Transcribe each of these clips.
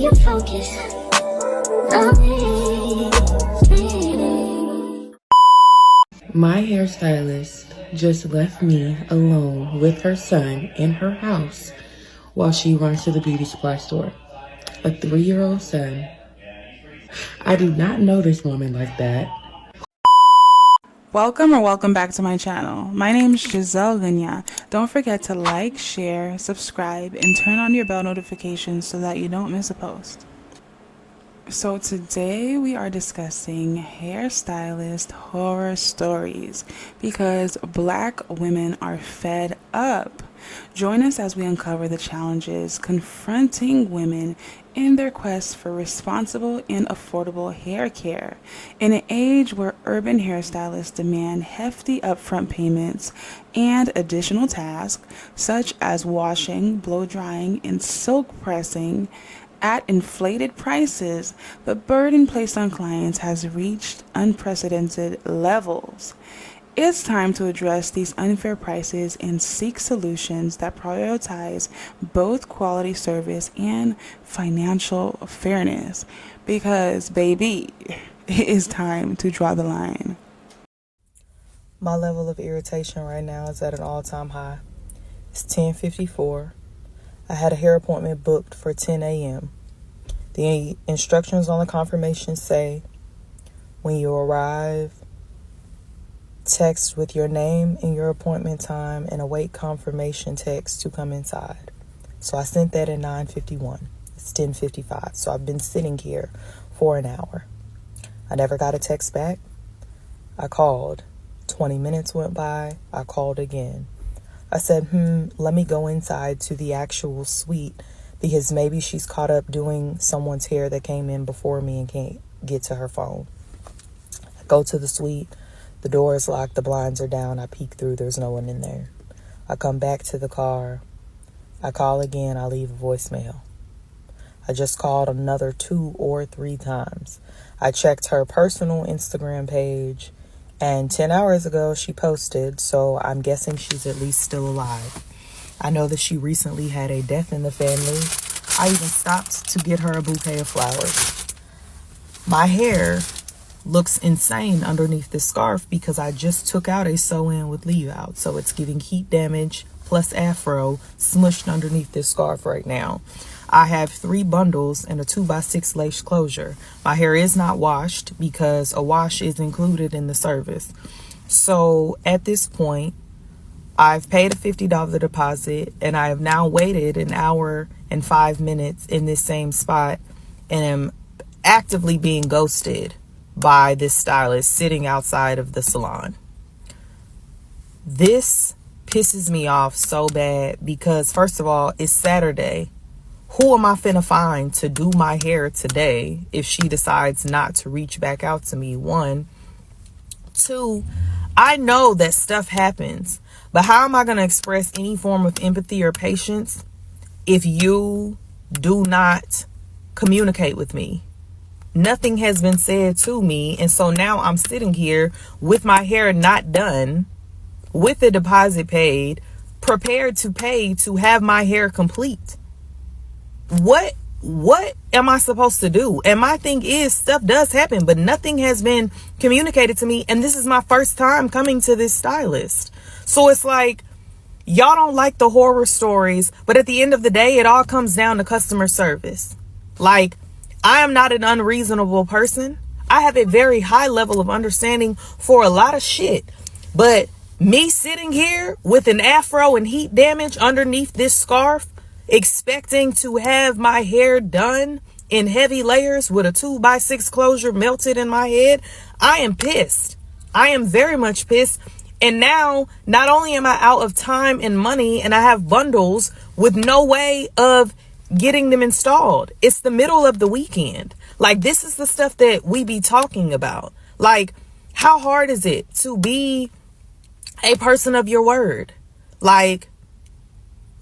you focus on me. My hairstylist just left me alone with her son in her house while she runs to the beauty supply store. A 3-year-old son. I do not know this woman like that. Welcome back to my channel. My name is Giselle Vigna. Don't forget to like, share, subscribe, and turn on your bell notifications so that you don't miss a post. So today we are discussing hairstylist horror stories because Black women are fed up. Join us as we uncover the challenges confronting women in their quest for responsible and affordable hair care. In an age where urban hairstylists demand hefty upfront payments and additional tasks such as washing, blow drying, and silk pressing, at inflated prices, the burden placed on clients has reached unprecedented levels. It's time to address these unfair prices and seek solutions that prioritize both quality service and financial fairness. Because, baby, it is time to draw the line. My level of irritation right now is at an all-time high. It's 10:54. I had a hair appointment booked for 10 a.m. The instructions on the confirmation say, when you arrive, text with your name and your appointment time and await confirmation text to come inside. So I sent that at 9:51. It's 10:55. So I've been sitting here for an hour. I never got a text back. I called. 20 minutes went by. I called again. I said, let me go inside to the actual suite because maybe she's caught up doing someone's hair that came in before me and can't get to her phone. I go to the suite. The door is locked. The blinds are down. I peek through. There's no one in there. I come back to the car. I call again. I leave a voicemail. I just called another 2 or 3 times. I checked her personal Instagram page. And 10 hours ago, she posted, so I'm guessing she's at least still alive. I know that she recently had a death in the family. I even stopped to get her a bouquet of flowers. My hair looks insane underneath this scarf because I just took out a sew-in with leave out. So it's giving heat damage plus afro smushed underneath this scarf right now. I have 3 bundles and a 2x6 lace closure. My hair is not washed because a wash is included in the service. So at this point, I've paid a $50 deposit and I have now waited an hour and 5 minutes in this same spot and am actively being ghosted by this stylist sitting outside of the salon. This pisses me off so bad because, first of all, it's Saturday. Who am I finna find to do my hair today if she decides not to reach back out to me? 1. 2, I know that stuff happens, but how am I going to express any form of empathy or patience if you do not communicate with me? Nothing has been said to me, and so now I'm sitting here with my hair not done, with the deposit paid, prepared to pay to have my hair complete. What am I supposed to do? And my thing is, stuff does happen, but nothing has been communicated to me. And this is my first time coming to this stylist. So it's like, y'all don't like the horror stories, but at the end of the day, it all comes down to customer service. Like, I am not an unreasonable person. I have a very high level of understanding for a lot of shit. But me sitting here with an afro and heat damage underneath this scarf, expecting to have my hair done in heavy layers with a 2x6 closure melted in my head, I am pissed. I am very much pissed. And now, not only am I out of time and money, and I have bundles with no way of getting them installed. It's the middle of the weekend. Like, this is the stuff that we be talking about. Like, how hard is it to be a person of your word? Like,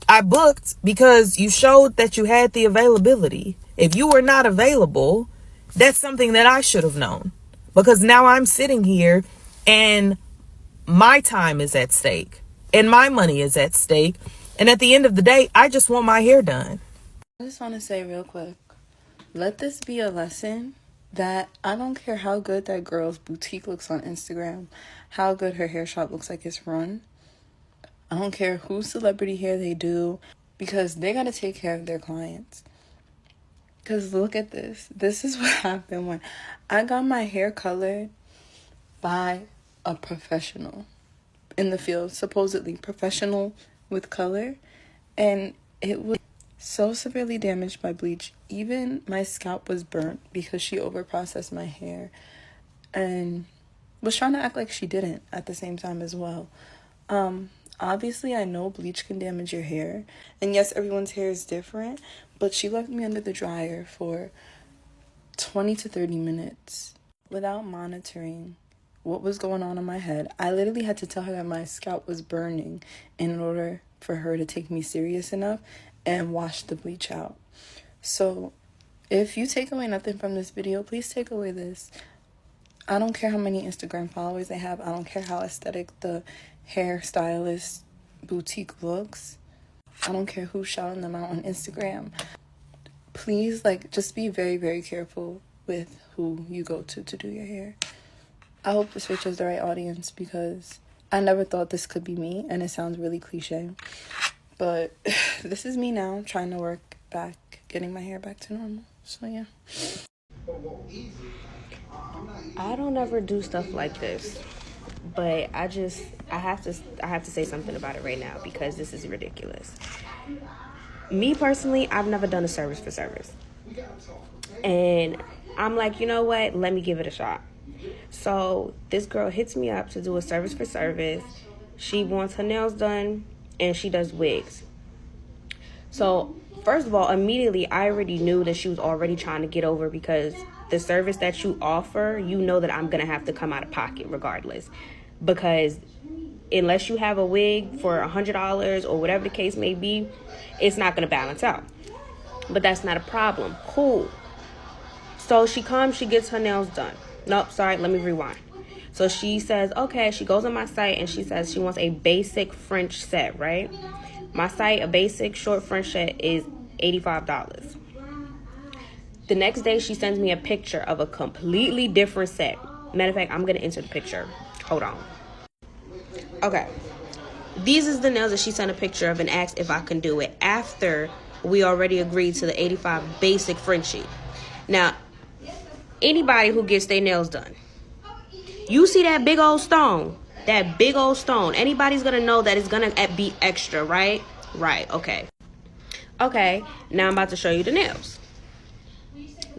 I booked because you showed that you had the availability. If you were not available, that's something that I should have known, because now I'm sitting here and my time is at stake and my money is at stake. And at the end of the day, I just want my hair done. I just want to say real quick, Let this be a lesson that I don't care how good that girl's boutique looks on Instagram, how good her hair shop looks like it's run. I don't care whose celebrity hair they do, because they got to take care of their clients. Because look at this. This is what happened when I got my hair colored by a professional in the field, supposedly professional with color. And it was so severely damaged by bleach. Even my scalp was burnt because she overprocessed my hair and was trying to act like she didn't at the same time as well. Obviously, I know bleach can damage your hair. And yes, everyone's hair is different. But she left me under the dryer for 20 to 30 minutes without monitoring what was going on in my head. I literally had to tell her that my scalp was burning in order for her to take me serious enough and wash the bleach out. So if you take away nothing from this video, please take away this. I don't care how many Instagram followers they have. I don't care how aesthetic the Hairstylist boutique looks. I don't care who's shouting them out on Instagram. Please, just be very, very careful with who you go to do your hair. I hope this reaches the right audience, because I never thought this could be me, and it sounds really cliche. But this is me now, trying to work back, getting my hair back to normal. So, yeah. I don't ever do stuff like this, but I have to say something about it right now, because this is ridiculous. Me personally, I've never done a service for service, and I'm like, you know what? Let me give it a shot. So this girl hits me up to do a service for service. She wants her nails done, and she does wigs. So first of all, immediately I already knew that she was already trying to get over, because the service that you offer, you know that I'm gonna have to come out of pocket regardless, because unless you have a wig for $100 or whatever the case may be, it's not gonna balance out. But that's not a problem. Cool. So she comes, she gets her nails done. Nope, sorry, let me rewind. So she says, okay, she goes on my site and she says she wants a basic French set, right? My site, a basic short French set is $85. The next day, she sends me a picture of a completely different set. Matter of fact, I'm going to enter the picture. Hold on. Okay. These is the nails that she sent a picture of and asked if I can do it after we already agreed to the 85 basic Frenchie. Now, anybody who gets their nails done, you see that big old stone, anybody's going to know that it's going to be extra, right? Right, okay. Okay, now I'm about to show you the nails.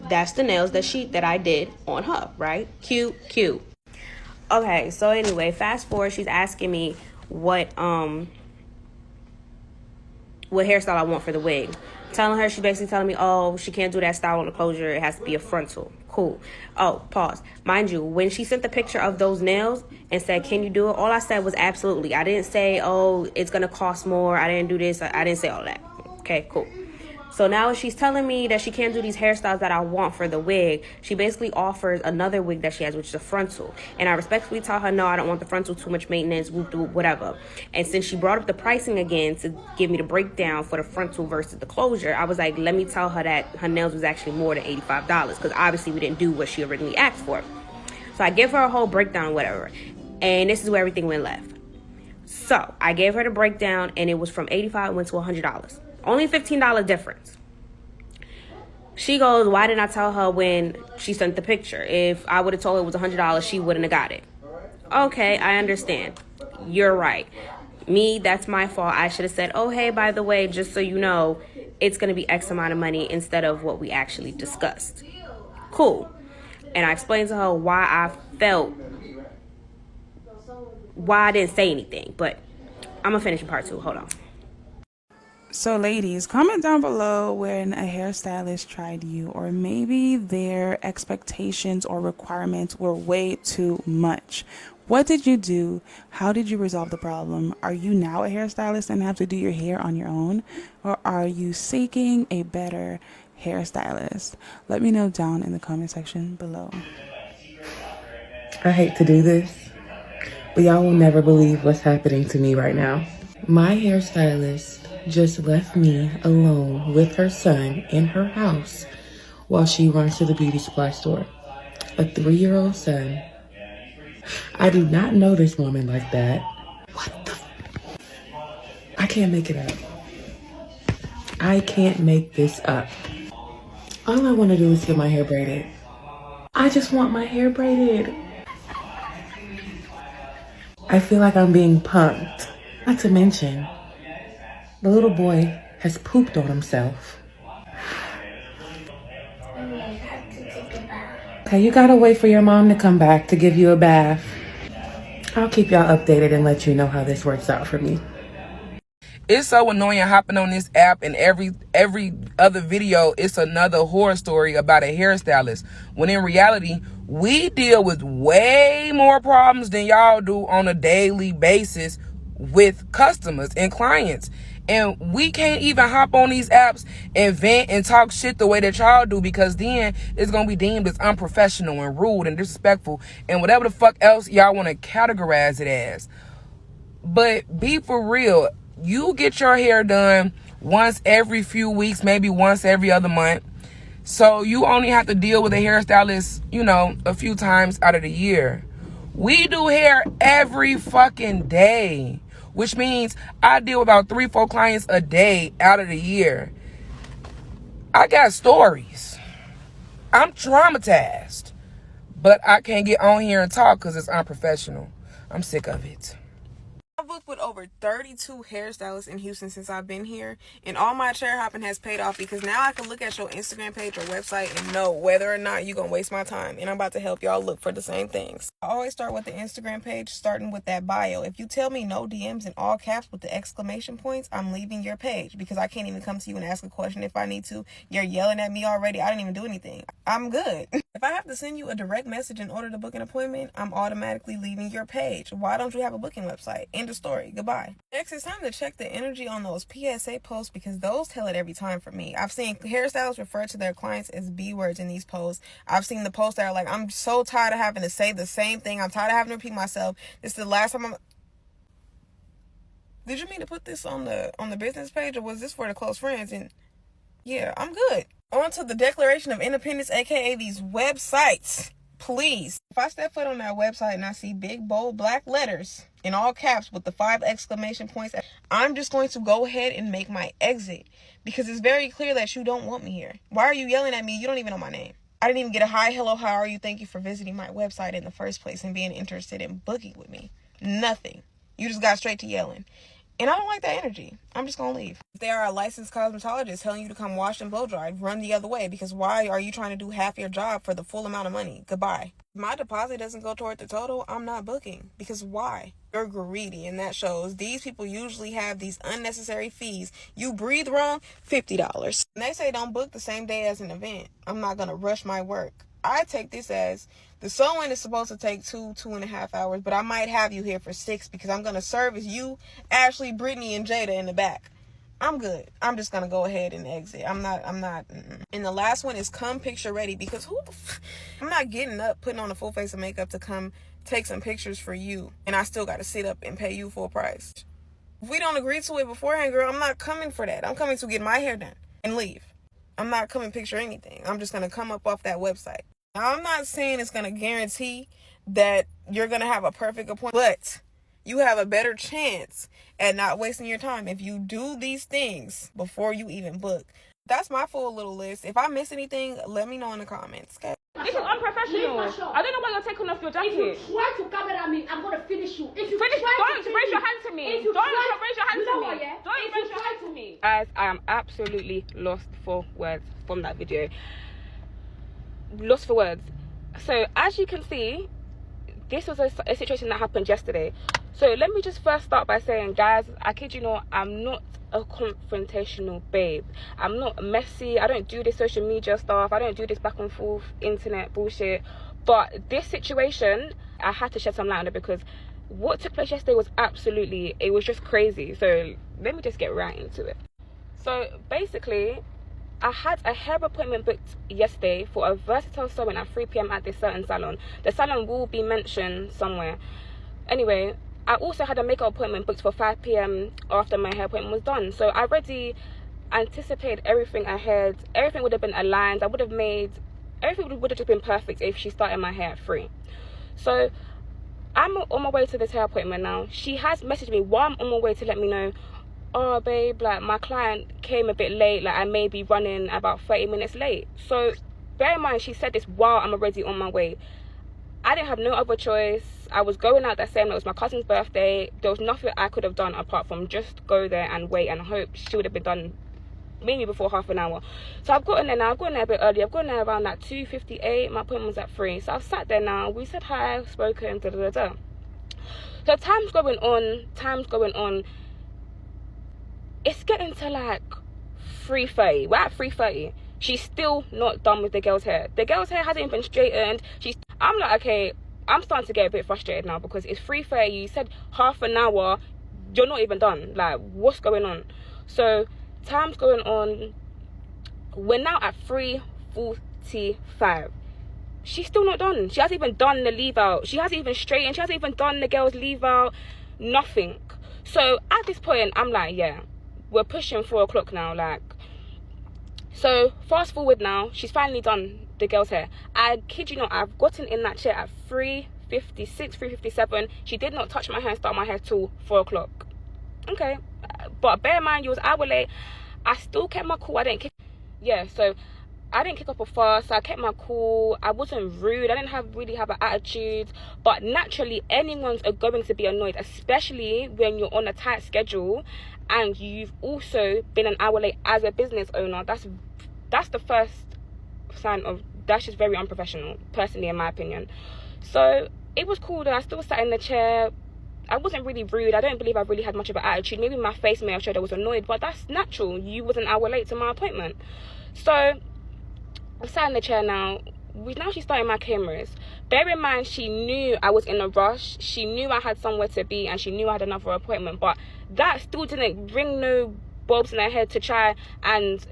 That's the nails that I did on her, right? Cute. Okay, so anyway, fast forward, she's asking me what hairstyle I want for the wig. Telling her, she's basically telling me, oh, she can't do that style on the closure. It has to be a frontal. Cool. Oh, pause. Mind you, when she sent the picture of those nails and said, can you do it? All I said was absolutely. I didn't say, oh, it's going to cost more. I didn't do this. I didn't say all that. Okay, cool. So now she's telling me that she can't do these hairstyles that I want for the wig. She basically offers another wig that she has, which is a frontal. And I respectfully tell her, no, I don't want the frontal, too much maintenance, whatever. And since she brought up the pricing again to give me the breakdown for the frontal versus the closure, I was like, let me tell her that her nails was actually more than $85, because obviously we didn't do what she originally asked for. So I give her a whole breakdown, whatever. And this is where everything went left. So I gave her the breakdown, and it was from $85 went to $100. Only a $15 difference. She goes, why didn't I tell her when she sent the picture? If I would have told her it was $100, she wouldn't have got it. Okay, I understand. You're right. Me, that's my fault. I should have said, oh, hey, by the way, just so you know, it's going to be X amount of money instead of what we actually discussed. Cool. And I explained to her why I didn't say anything. But I'm going to finish in part 2. Hold on. So ladies, comment down below when a hairstylist tried you, or maybe their expectations or requirements were way too much. What did you do? How did you resolve the problem? Are you now a hairstylist and have to do your hair on your own? Or are you seeking a better hairstylist? Let me know down in the comment section below. I hate to do this, but y'all will never believe what's happening to me right now. My hairstylist just left me alone with her son in her house while she runs to the beauty supply store. A 3-year-old son. I do not know this woman like that. What the? I can't make it up. I can't make this up. All I want to do is get my hair braided. I just want my hair braided. I feel like I'm being punked. Not to mention, the little boy has pooped on himself. Okay, you gotta wait for your mom to come back to give you a bath. I'll keep y'all updated and let you know how this works out for me. It's so annoying hopping on this app, and every other video it's another horror story about a hairstylist, when in reality we deal with way more problems than y'all do on a daily basis with customers and clients. And we can't even hop on these apps and vent and talk shit the way that y'all do, because then it's gonna be deemed as unprofessional and rude and disrespectful and whatever the fuck else y'all want to categorize it as. But be for real. You get your hair done once every few weeks, maybe once every other month. So you only have to deal with a hairstylist, you know, a few times out of the year. We do hair every fucking day, which means I deal with about 3-4 clients a day out of the year. I got stories. I'm traumatized, but I can't get on here and talk because it's unprofessional. I'm sick of it. I've booked with over 32 hairstylists in Houston since I've been here, and all my chair hopping has paid off, because now I can look at your Instagram page or website and know whether or not you're gonna waste my time, and I'm about to help y'all look for the same things. I always start with the Instagram page, starting with that bio. If you tell me no DMs in all caps with the exclamation points, I'm leaving your page, because I can't even come to you and ask a question if I need to. You're yelling at me already. I didn't even do anything. I'm good. If I have to send you a direct message in order to book an appointment, I'm automatically leaving your page. Why don't you have a booking website? End of story. Goodbye. Next, it's time to check the energy on those PSA posts, because those tell it every time for me. I've seen hairstylists refer to their clients as B words in these posts. I've seen the posts that are like, I'm so tired of having to say the same thing. I'm tired of having to repeat myself. This is the last time Did you mean to put this on the business page, or was this for the close friends? And yeah, I'm good. On to the Declaration of Independence, aka these websites. Please, if I step foot on that website and I see big, bold, black letters in all caps with the 5 exclamation points, I'm just going to go ahead and make my exit, because it's very clear that you don't want me here. Why are you yelling at me? You don't even know my name. I didn't even get a hi, hello, how are you? Thank you for visiting my website in the first place and being interested in booking with me. Nothing. You just got straight to yelling. And I don't like that energy. I'm just going to leave. If they are a licensed cosmetologist telling you to come wash and blow dry, run the other way, because why are you trying to do half your job for the full amount of money? Goodbye. If my deposit doesn't go toward the total, I'm not booking, because why? You're greedy, and that shows. These people usually have these unnecessary fees. You breathe wrong, $50. And they say don't book the same day as an event. I'm not going to rush my work. I take this as the sewing is supposed to take 2.5 hours, but I might have you here for 6, because I'm going to service you, Ashley, Brittany, and Jada in the back. I'm good. I'm just going to go ahead and exit. I'm not. And the last one is come picture ready, because I'm not getting up, putting on a full face of makeup to come take some pictures for you, and I still got to sit up and pay you full price. If we don't agree to it beforehand, girl, I'm not coming for that. I'm coming to get my hair done and leave. I'm not coming picture anything. I'm just going to come up off that website. Now, I'm not saying it's going to guarantee that you're going to have a perfect appointment, but you have a better chance at not wasting your time if you do these things before you even book. That's my full little list. If I miss anything, let me know in the comments. Okay? This is unprofessional. I don't know why you're taking off your jacket. If you try to camera me, I'm gonna finish you. If you Finish, try don't to raise your hand to me. Don't raise your hand to me. Don't raise your hand to me. Guys, I am absolutely lost for words from that video. Lost for words. So as you can see, this was a situation that happened yesterday. So let me just first start by saying, guys, I kid you not, I'm not a confrontational babe. I'm not messy. I don't do this social media stuff. I don't do this back and forth internet bullshit. But this situation, I had to shed some light on it, because what took place yesterday was it was just crazy. So let me just get right into it. So basically, I had a hair appointment booked yesterday for a versatile sewing at 3 p.m. at this certain salon. The salon will be mentioned somewhere. Anyway, I also had a makeup appointment booked for 5 p.m. after my hair appointment was done. So I already anticipated everything ahead. Everything would have been aligned. Everything would have just been perfect if she started my hair at 3. So I'm on my way to this hair appointment now. She has messaged me while I'm on my way to let me know, oh babe, like my client came a bit late, like I may be running about 30 minutes late. So bear in mind, she said this while I'm already on my way. I didn't have no other choice. I was going out that same night. It was my cousin's birthday. There was nothing I could have done apart from just go there and wait and hope she would have been done maybe before half an hour. So I've gotten there now. I've gotten there a bit early. I've gotten there around like 2:58. My appointment was at 3. So I've sat there now. We said hi, spoken, da da da da. So time's going on. It's getting to like 3:30. We're at 3:30. She's still not done with the girl's hair. The girl's hair hasn't even been straightened. I'm like, okay, I'm starting to get a bit frustrated now because it's 3:30. You said half an hour. You're not even done. Like, what's going on? So time's going on. We're now at 3:45. She's still not done. She hasn't even done the leave out. She hasn't even straightened. She hasn't even done the girl's leave out. Nothing. So at this point, I'm like, yeah, we're pushing 4 o'clock now. Like, so fast forward now, she's finally done the girl's hair. I kid you not, I've gotten in that chair at 3:56, 3:57. She did not touch my hair and start my hair till 4 o'clock. Okay, but bear in mind, you was an hour late. I still kept my cool. I didn't kick up a fuss. I kept my cool. I wasn't rude. I didn't really have an attitude. But naturally, anyone's going to be annoyed, especially when you're on a tight schedule and you've also been an hour late as a business owner. That's the first sign of that's just very unprofessional, personally, in my opinion. So it was cool that I still sat in the chair. I wasn't really rude. I don't believe I really had much of an attitude. Maybe my face may have showed I was annoyed, but that's natural. You was an hour late to my appointment. So I sat in the chair now. Now she's starting my cameras. Bear in mind, she knew I was in a rush. She knew I had somewhere to be, and she knew I had another appointment. But that still didn't ring no bulbs in her head to try and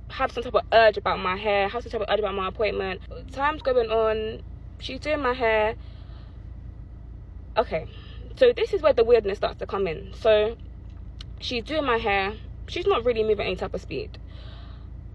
have some type of urge about my hair, have some type of urge about my appointment. Time's going on. She's doing my hair. Okay, so this is where the weirdness starts to come in. So she's doing my hair. She's not really moving any type of speed.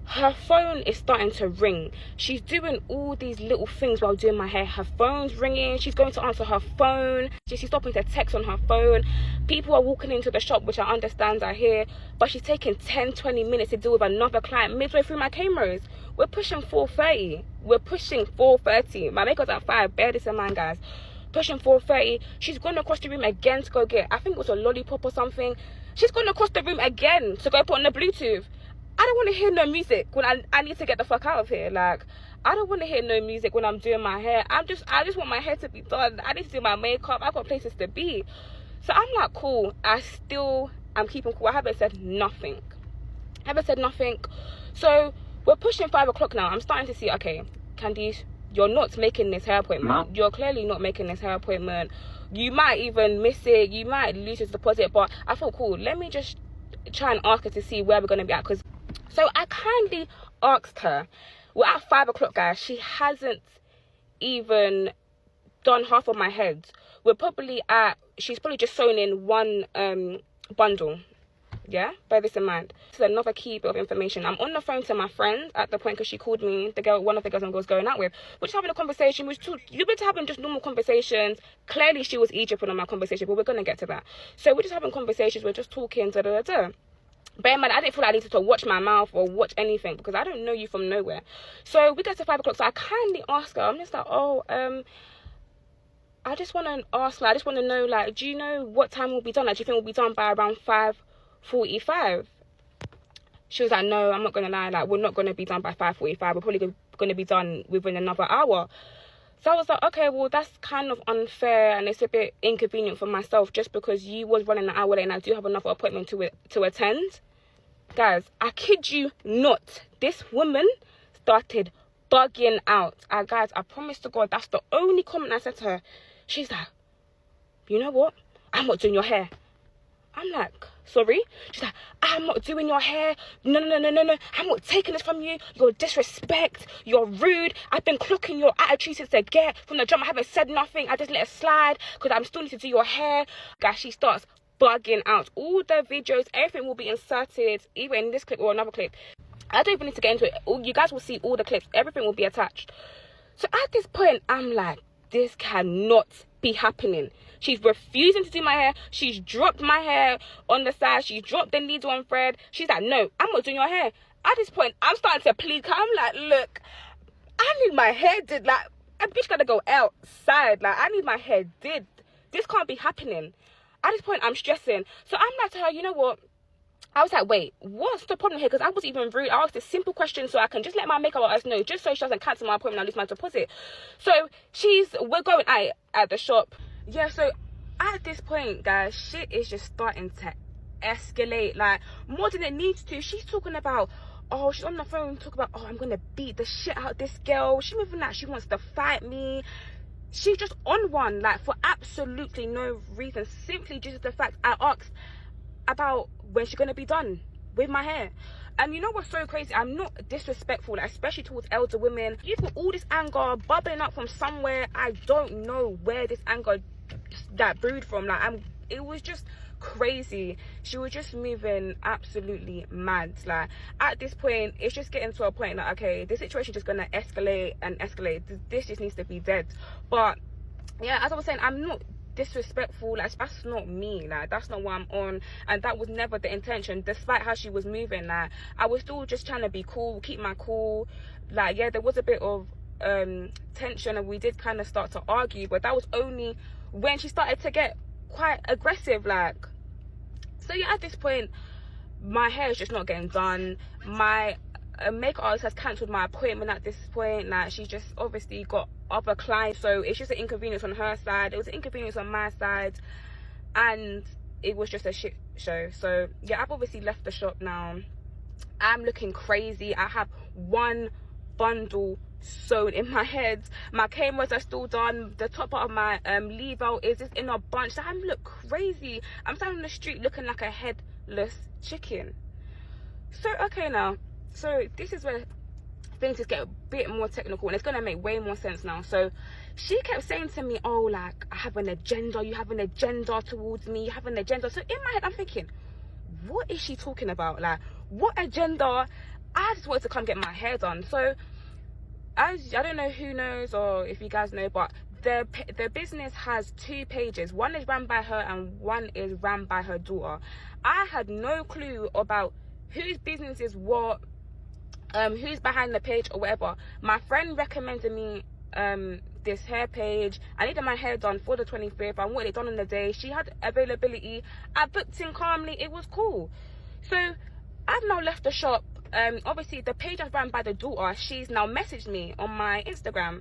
Her phone is starting to ring. She's doing all these little things while doing my hair. Her phone's ringing. She's going to answer her phone. She's stopping to text on her phone. People are walking into the shop, which I understand are here. But she's taking 10-20 minutes to deal with another client midway through my cameras. We're pushing 4:30. We're pushing 4:30. My makeup's at 5. Bear this in mind, guys. Pushing 4:30. She's going across the room again to go get, I think it was a lollipop or something. She's going across the room again to go put on the Bluetooth. I don't want to hear no music when I need to get the fuck out of here. Like, I don't want to hear no music when I'm doing my hair. I just want my hair to be done. I need to do my makeup. I've got places to be. So I'm like, cool. I'm keeping cool. I haven't said nothing. So we're pushing 5 o'clock now. I'm starting to see, okay, Candice, you're not making this hair appointment. You're clearly not making this hair appointment. You might even miss it. You might lose your deposit. But I thought, cool, let me just try and ask her to see where we're going to be at. So I kindly asked her. We're at 5 o'clock, guys. She hasn't even done half of my head. She's probably just sewn in one bundle. Yeah, bear this in mind. This is another key bit of information. I'm on the phone to my friend at the point because she called me, one of the girls I was going out with. We're just having a conversation. You've been having just normal conversations. Clearly, she was eavesdropping on my conversation, but we're going to get to that. So we're just having conversations. We're just talking, da da da da. Bear in mind, I didn't feel like I needed to watch my mouth or watch anything because I don't know you from nowhere. So we get to 5 o'clock. So I kindly ask her. I'm just like, I just want to ask, like, I just want to know, like, do you know what time we'll be done? Like, do you think we'll be done by around 5:45? She was like, no, I'm not going to lie. Like, we're not going to be done by 5:45. We're probably going to be done within another hour. So I was like, okay, well, that's kind of unfair and it's a bit inconvenient for myself just because you was running an hour late and I do have another appointment to attend. Guys, I kid you not. This woman started bugging out. Guys, I promise to God, that's the only comment I said to her. She's like, you know what? I'm not doing your hair. I'm like, sorry? She's like, I'm not doing your hair. No. I'm not taking this from you. You're disrespect. You're rude. I've been clocking your attitude since the get. From the jump, I haven't said nothing. I just let it slide because I'm still need to do your hair. Guys, she starts bugging out. All the videos, everything will be inserted either in this clip or another clip. I don't even need to get into it. You guys will see all the clips. Everything will be attached. So at this point, I'm like, this cannot be happening. She's refusing to do my hair. She's dropped my hair on the side. She dropped the needle and thread. She's like, no, I'm not doing your hair. At this point, I'm starting to plead. I'm like, look, I need my hair did. Like, a bitch gotta go outside. Like, I need my hair did. This can't be happening. At this point, I'm stressing. So I'm like to her, you know what? I was like, wait, what's the problem here? Because I was even rude. I asked a simple question so I can just let my makeup artist know, just so she doesn't cancel my appointment and lose my deposit. So we're going at the shop. Yeah, so at this point, guys, shit is just starting to escalate, like, more than it needs to. She's talking about, oh, she's on the phone talking about, oh, I'm gonna beat the shit out of this girl. She's moving like she wants to fight me. She's just on one, like, for absolutely no reason, simply due to the fact I asked about when she's gonna be done with my hair. And you know what's so crazy? I'm not disrespectful, like, especially towards elder women. You've got all this anger bubbling up from somewhere. I don't know where this anger that brewed from. Like, it was just crazy. She was just moving absolutely mad. Like, at this point, it's just getting to a point like, okay, this situation just gonna escalate and escalate. This just needs to be dead. But yeah, as I was saying, I'm not disrespectful. Like, that's not me. Like, that's not what I'm on, and that was never the intention. Despite how she was moving, like, I was still just trying to be cool, keep my cool. Like, yeah, there was a bit of tension, and we did kind of start to argue, but that was only when she started to get quite aggressive. Like, so yeah, at this point, my hair is just not getting done. My makeup artist has cancelled my appointment at this point. Like, she's just obviously got other clients, so it's just an inconvenience on her side. It was an inconvenience on my side, and it was just a shit show. So yeah, I've obviously left the shop now. I'm looking crazy. I have one bundle sewn in my head. My cameras are still done. The top part of my leave-out is just in a bunch. So I look crazy. I'm standing on the street looking like a headless chicken. So okay, now, so this is where things just get a bit more technical, and it's gonna make way more sense now. So she kept saying to me, oh, like, I have an agenda, you have an agenda towards me, you have an agenda. So in my head, I'm thinking, what is she talking about? Like, what agenda? I just wanted to come get my hair done. So I don't know who knows, or if you guys know, but the business has 2 pages. One is run by her and one is run by her daughter. I had no clue about whose business is what, who's behind the page or whatever. My friend recommended me this hair page. I needed my hair done for the 25th. I wanted it done on the day. She had availability. I booked in calmly. It was cool. So I've now left the shop. Obviously the page is run by the daughter. She's now messaged me on my Instagram.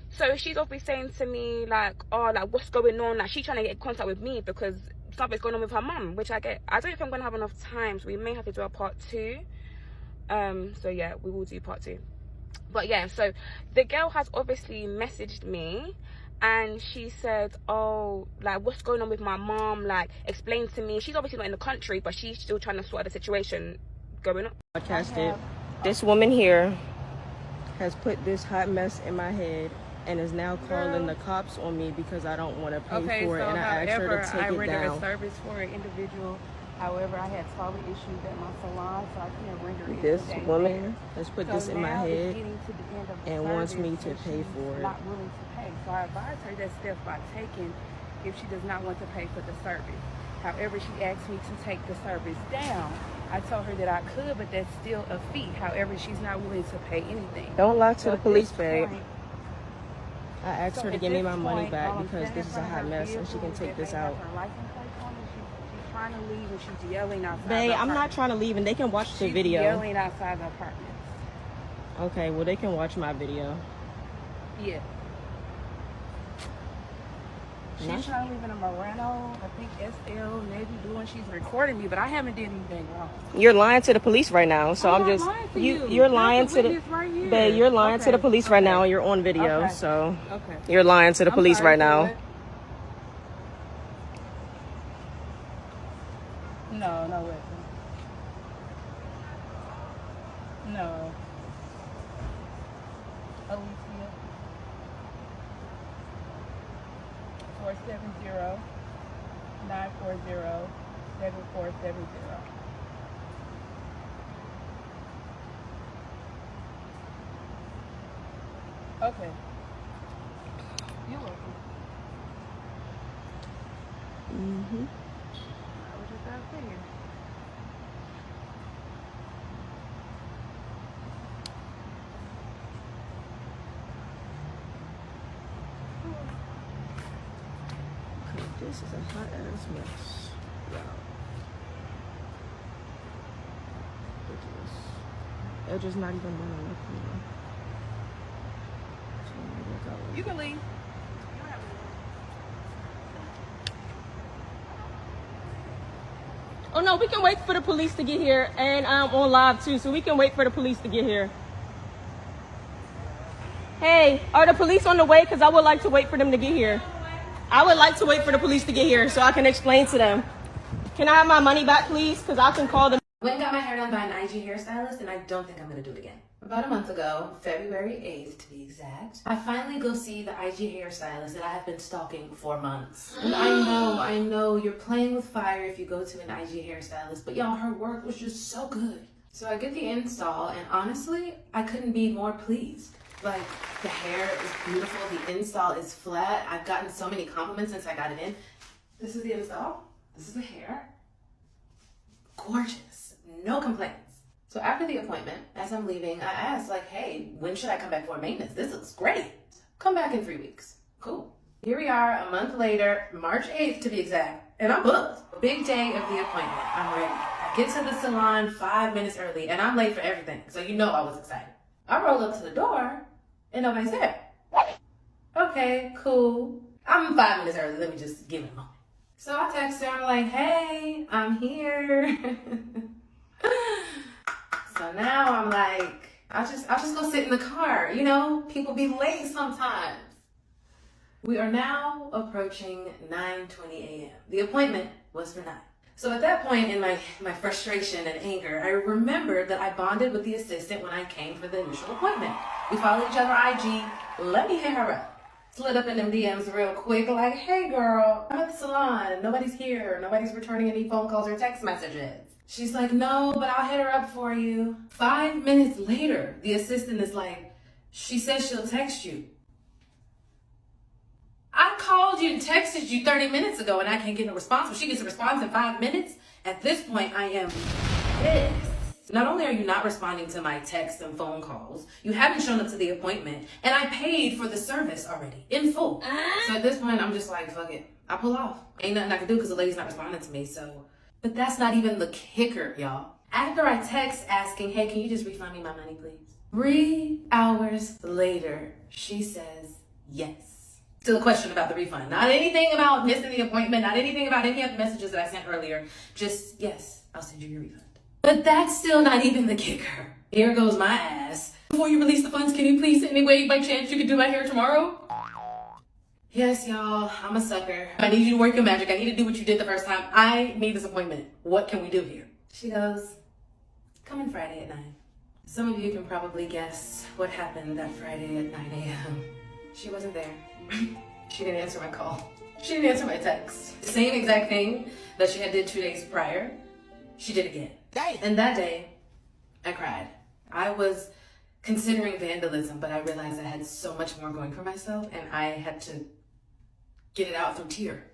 So she's obviously saying to me, like, oh, like, what's going on? Like, she's trying to get in contact with me because something's going on with her mum, which I get. I don't know if I'm going to have enough time, so we may have to do a part 2. So yeah, we will do part 2. But yeah, so the girl has obviously messaged me, and she said, oh, like, what's going on with my mom? Like, explain to me. She's obviously not in the country, but she's still trying to sort out the situation going on. Podcasted. This woman here has put this hot mess in my head and is now calling the cops on me because I don't want to pay for it, and I asked her to take it down. I rendered a service for an individual. However, I had solid issues at my salon, so I can't render it. This woman has put this in my head and wants me to pay for it. Not willing to pay. So I advised her that step by taking if she does not want to pay for the service. However, she asked me to take the service down. I told her that I could, but that's still a fee. However, she's not willing to pay anything. Don't lie to the police, babe. I asked her to give me my money back because this is a hot mess and she can take this out. She's trying to leave and she's yelling outside. Babe, I'm not trying to leave, and they can watch the video. She's yelling outside the apartment. Okay, well, they can watch my video. Yeah. She's trying to leave in a Murano, I think SL, Navy Blue, and she's recording me, but I haven't did anything wrong. You're lying to the police right now, so I'm just you're lying to the babe, you're lying to the police right now, and you're on video, so you're lying to the police right now. No, no weapon. No. Alicia. 470-940-8285. 74770. Okay. You're welcome. Mm-hmm. I was just out there. This is a hot ass mess. Wow. Ridiculous. They're just not even running up anymore. You can leave. Oh no, we can wait for the police to get here, and I'm on live too, so we can wait for the police to get here. Hey, are the police on the way? Because I would like to wait for them to get here. I would like to wait for the police to get here so I can explain to them. Can I have my money back, please? Because I can call them. Went and got my hair done by an IG hairstylist, and I don't think I'm going to do it again. About a month ago, February 8th to be exact, I finally go see the IG hairstylist that I have been stalking for months. And I know, you're playing with fire if you go to an IG hairstylist, but y'all, her work was just so good. So I get the install, and honestly, I couldn't be more pleased. Like, the hair is beautiful, the install is flat. I've gotten so many compliments since I got it in. This is the install, this is the hair. Gorgeous, no complaints. So after the appointment, as I'm leaving, I asked, like, hey, when should I come back for maintenance? This looks great. Come back in 3 weeks. Cool. Here we are, a month later, March 8th to be exact, and I'm booked. Big day of the appointment. I'm ready. I get to the salon 5 minutes early, and I'm late for everything, so you know I was excited. I roll up to the door, and nobody's there. Okay, cool. I'm 5 minutes early. Let me just give it a moment. So I text her. I'm like, hey, I'm here. So now I'm like, I'll just go sit in the car. You know, people be late sometimes. We are now approaching 9:20 a.m. The appointment was for 9. So at that point in my frustration and anger, I remembered that I bonded with the assistant when I came for the initial appointment. We followed each other on IG. Let me hit her up. Slid up in them DMs real quick, like, hey girl, I'm at the salon. Nobody's here. Nobody's returning any phone calls or text messages. She's like, no, but I'll hit her up for you. 5 minutes later, the assistant is like, she says she'll text you. I called you and texted you 30 minutes ago and I can't get a response. But she gets a response in 5 minutes. At this point, I am pissed. Not only are you not responding to my texts and phone calls, you haven't shown up to the appointment, and I paid for the service already, in full. So at this point, I'm just like, fuck it. I pull off. Ain't nothing I can do because the lady's not responding to me, so. But that's not even the kicker, y'all. After I text asking, hey, can you just refund me my money, please? 3 hours later, she says yes. Still a question about the refund. Not anything about missing the appointment, not anything about any of the messages that I sent earlier. Just, yes, I'll send you your refund. But that's still not even the kicker. Here goes my ass. Before you release the funds, can you please, anyway, by chance, you could do my hair tomorrow? Yes, y'all, I'm a sucker. I need you to work your magic. I need to do what you did the first time. I need this appointment. What can we do here? She goes, come in Friday at 9. Some of you can probably guess what happened that Friday at 9 a.m. She wasn't there. She didn't answer my call. She didn't answer my text. The same exact thing that she had did 2 days prior, she did again. And that day, I cried. I was considering vandalism, but I realized I had so much more going for myself and I had to get it out through tear.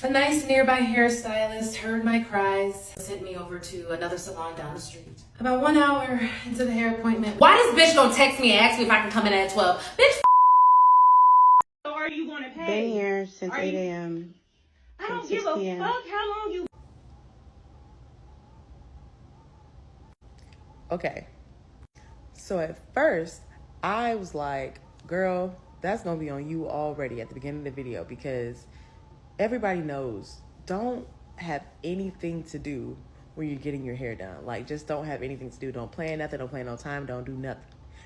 A nice nearby hairstylist heard my cries, sent me over to another salon down the street. About 1 hour into the hair appointment, why this bitch gonna text me and ask me if I can come in at 12? Bitch, So are you going to pay? Been here since 8 a.m. I don't give a fuck how long you. Okay. So at first, I was like, girl, that's going to be on you already at the beginning of the video because everybody knows, don't have anything to do when you're getting your hair done. Like, just don't have anything to do. Don't plan nothing. Don't plan no time. Don't do nothing.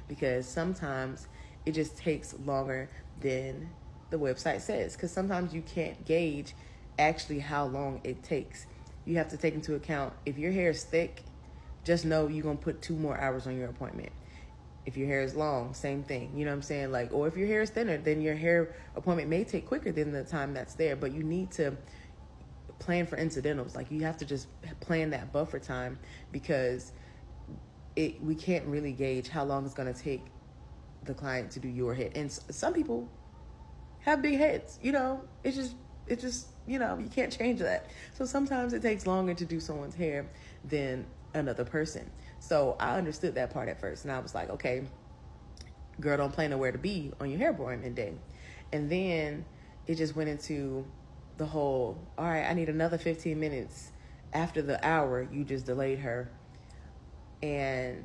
Because sometimes it just takes longer than the website says. Because sometimes you can't gauge actually how long it takes. You have to take into account if your hair is thick, just know you're going to put 2 more hours on your appointment. If your hair is long, same thing. You know what I'm saying? Like, or if your hair is thinner, then your hair appointment may take quicker than the time that's there. But you need to plan for incidentals. Like, you have to just plan that buffer time, because we can't really gauge how long it's going to take the client to do your head. And some people have big heads, you know, it's just, you know, you can't change that. So sometimes it takes longer to do someone's hair than another person. So I understood that part at first, and I was like, okay, girl, don't plan nowhere to be on your hair appointment day. And then it just went into the whole, all right, I need another 15 minutes after the hour you just delayed her. And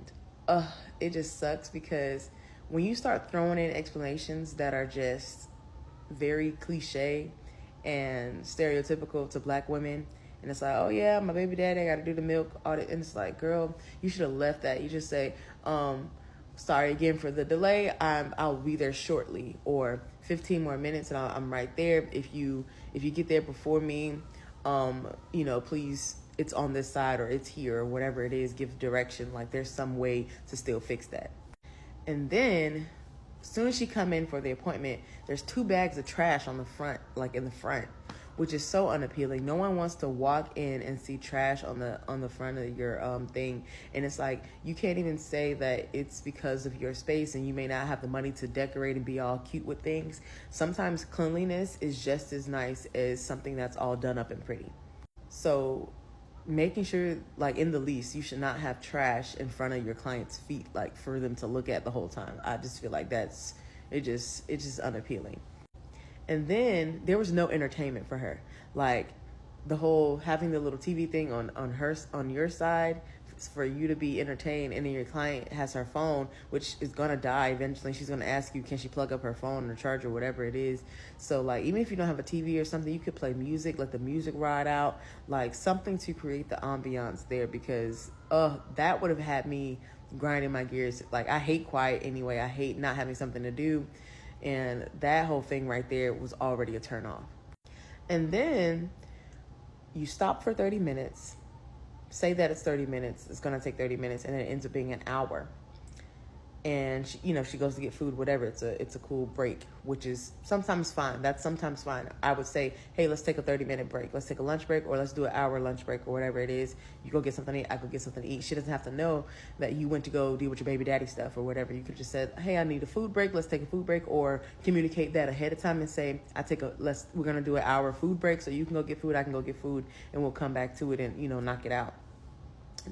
it just sucks, because when you start throwing in explanations that are just very cliche and stereotypical to black women, and it's like, oh yeah, my baby daddy, I gotta do the milk audit, and it's like, girl, you should have left that. You just say, sorry again for the delay, I'll be there shortly, or 15 more minutes and I'm right there. If you get there before me, you know, please, it's on this side, or it's here, or whatever it is, give direction. Like, there's some way to still fix that. And then as soon as she come in for the appointment, there's 2 bags of trash on the front, like in the front, which is so unappealing. No one wants to walk in and see trash on the front of your thing. And it's like, you can't even say that it's because of your space and you may not have the money to decorate and be all cute with things. Sometimes cleanliness is just as nice as something that's all done up and pretty. So making sure, like, in the lease, you should not have trash in front of your client's feet, like, for them to look at the whole time. I just feel like it's just unappealing. And then there was no entertainment for her. Like, the whole having the little TV thing on your side for you to be entertained, and then your client has her phone, which is gonna die eventually. She's gonna ask you, can she plug up her phone or charger, whatever it is. So, like, even if you don't have a TV or something, you could play music, let the music ride out, like something to create the ambiance there, because that would have had me grinding my gears. Like, I hate quiet anyway. I hate not having something to do, and that whole thing right there was already a turn off. And then you stop for 30 minutes. Say that it's 30 minutes. It's going to take 30 minutes, and then it ends up being an hour. And she goes to get food, whatever. It's a cool break, which is sometimes fine. That's sometimes fine. I would say, hey, let's take a 30-minute break. Let's take a lunch break, or let's do an hour lunch break, or whatever it is. You go get something to eat, I go get something to eat. She doesn't have to know that you went to go deal with your baby daddy stuff or whatever. You could just say, hey, I need a food break. Let's take a food break, or communicate that ahead of time and say, we're gonna do an hour food break, so you can go get food, I can go get food, and we'll come back to it and knock it out.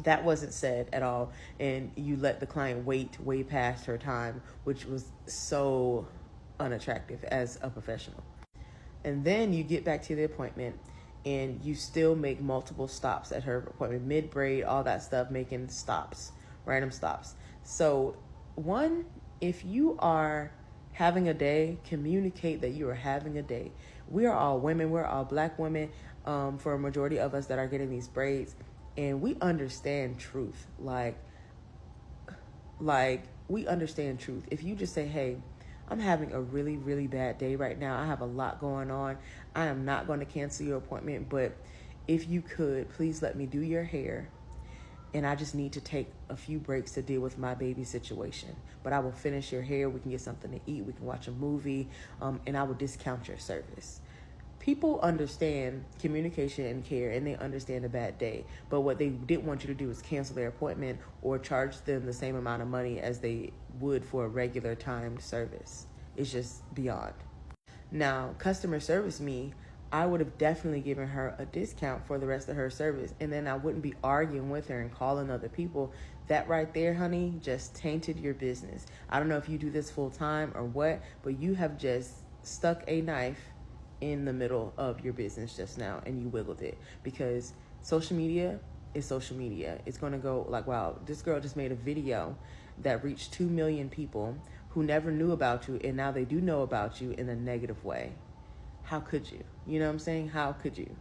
That wasn't said at all, and you let the client wait way past her time, which was so unattractive as a professional. And then you get back to the appointment, and you still make multiple stops at her appointment, mid-braid, all that stuff, making stops, random stops. So, one, if you are having a day, communicate that you are having a day. We are all women, we're all black women, for a majority of us that are getting these braids. And we understand truth. Like we understand truth. If you just say, hey, I'm having a really, really bad day right now. I have a lot going on. I am not going to cancel your appointment, but if you could, please let me do your hair. And I just need to take a few breaks to deal with my baby situation. But I will finish your hair. We can get something to eat. We can watch a movie. And I will discount your service. People understand communication and care, and they understand a bad day. But what they didn't want you to do is cancel their appointment or charge them the same amount of money as they would for a regular timed service. It's just beyond. Now, customer service me, I would have definitely given her a discount for the rest of her service, and then I wouldn't be arguing with her and calling other people. That right there, honey, just tainted your business. I don't know if you do this full time or what, but you have just stuck a knife in the middle of your business just now, and you wiggled it, because social media is social media. It's going to go like, wow, this girl just made a video that reached 2 million people who never knew about you, and now they do know about you in a negative way. How could you? You know what I'm saying? How could you?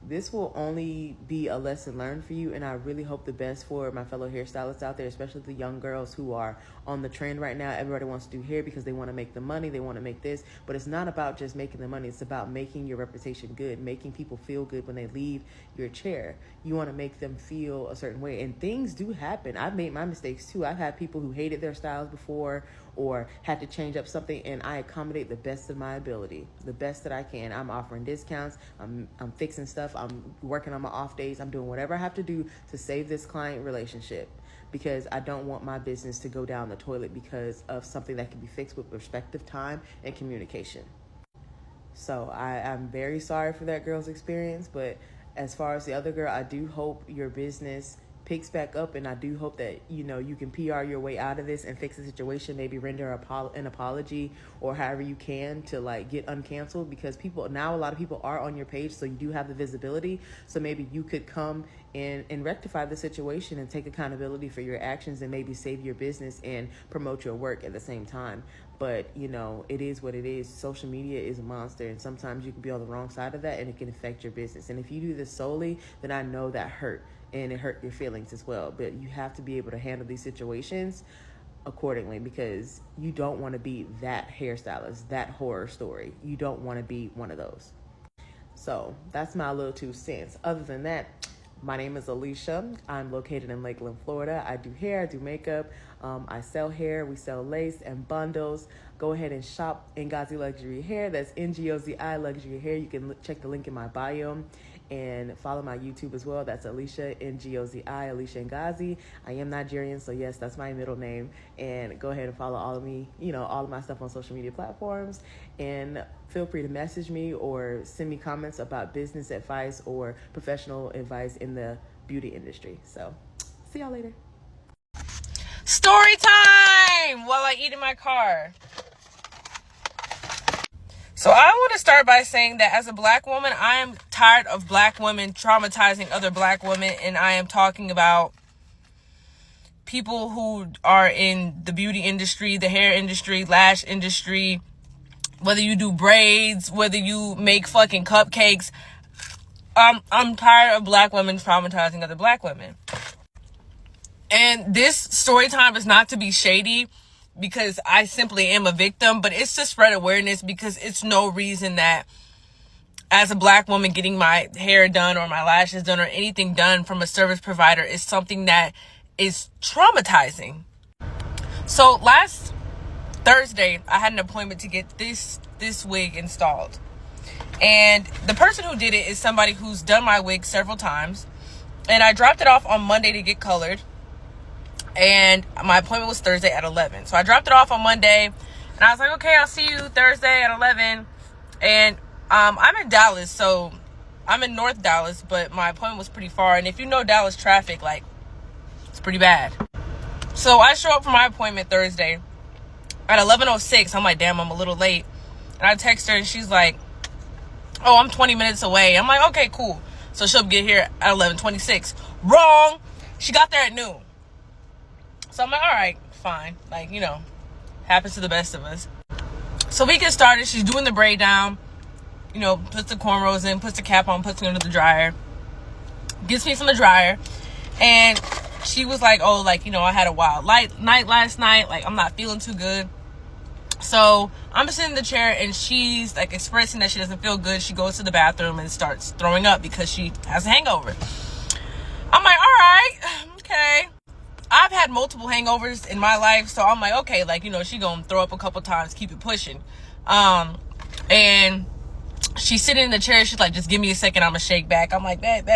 This will only be a lesson learned for you, and I really hope the best for my fellow hairstylists out there, especially the young girls who are on the trend right now. Everybody wants to do hair because they want to make the money, they want to make this, but it's not about just making the money. It's about making your reputation good, making people feel good when they leave your chair. You want to make them feel a certain way, and things do happen. I've made my mistakes too. I've had people who hated their styles before, or had to change up something, and I accommodate the best of my ability, the best that I can. I'm offering discounts, I'm fixing stuff, I'm working on my off days, I'm doing whatever I have to do to save this client relationship, because I don't want my business to go down the toilet because of something that can be fixed with respective time and communication. So I'm very sorry for that girl's experience, but as far as the other girl, I do hope your business picks back up, and I do hope that, you know, you can PR your way out of this and fix the situation, maybe render an apology or however you can to like get uncanceled, because people now, a lot of people are on your page, so you do have the visibility. So maybe you could come and rectify the situation and take accountability for your actions and maybe save your business and promote your work at the same time. But, you know, it is what it is. Social media is a monster, and sometimes you can be on the wrong side of that and it can affect your business. And if you do this solely, then I know that hurt, and it hurt your feelings as well. But you have to be able to handle these situations accordingly, because you don't want to be that hairstylist, that horror story. You don't want to be one of those. So that's my little 2 cents. Other than that, my name is Alicia. I'm located in Lakeland, Florida. I do hair, I do makeup. I sell hair. We sell lace and bundles. Go ahead and shop Ngozi Luxury Hair. That's Ngozi Luxury Hair. You can check the link in my bio and follow my YouTube as well. That's Alicia Ngozi, Alicia Ngozi. I am Nigerian, so yes, that's my middle name. And go ahead and follow all of me, you know, all of my stuff on social media platforms. And feel free to message me or send me comments about business advice or professional advice in the beauty industry. So see y'all later. Story time while I eat in my car. So I want to start by saying that as a black woman, I am tired of black women traumatizing other black women. And I am talking about people who are in the beauty industry, the hair industry, lash industry, whether you do braids, whether you make fucking cupcakes. I'm tired of black women traumatizing other black women. And this story time is not to be shady, because I simply am a victim, but it's to spread awareness, because it's no reason that as a black woman getting my hair done or my lashes done or anything done from a service provider is something that is traumatizing. So last Thursday, I had an appointment to get this wig installed. And the person who did it is somebody who's done my wig several times. And I dropped it off on Monday to get colored. And my appointment was Thursday at 11. So I dropped it off on Monday. And I was like, okay, I'll see you Thursday at 11. And I'm in Dallas, so I'm in North Dallas, but my appointment was pretty far. And if you know Dallas traffic, like, it's pretty bad. So I show up for my appointment Thursday at 11:06. I'm like, damn, I'm a little late. And I text her, and she's like, oh, I'm 20 minutes away. I'm like, okay, cool. So she'll get here at 11:26. Wrong. She got there at noon. So I'm like, all right, fine. Like, you know, happens to the best of us. So we get started. She's doing the braid down, you know, puts the cornrows in, puts the cap on, puts it under the dryer, gets me from the dryer. And she was like, oh, like, you know, I had a wild night last night. Like, I'm not feeling too good. So I'm sitting in the chair, and she's like expressing that she doesn't feel good. She goes to the bathroom and starts throwing up because she has a hangover. I'm like, all right, okay. I've had multiple hangovers in my life, so I'm like, okay, like, you know, she gonna throw up a couple times, keep it pushing. And she's sitting in the chair. She's like, just give me a second, I'm gonna shake back. I'm like, bet.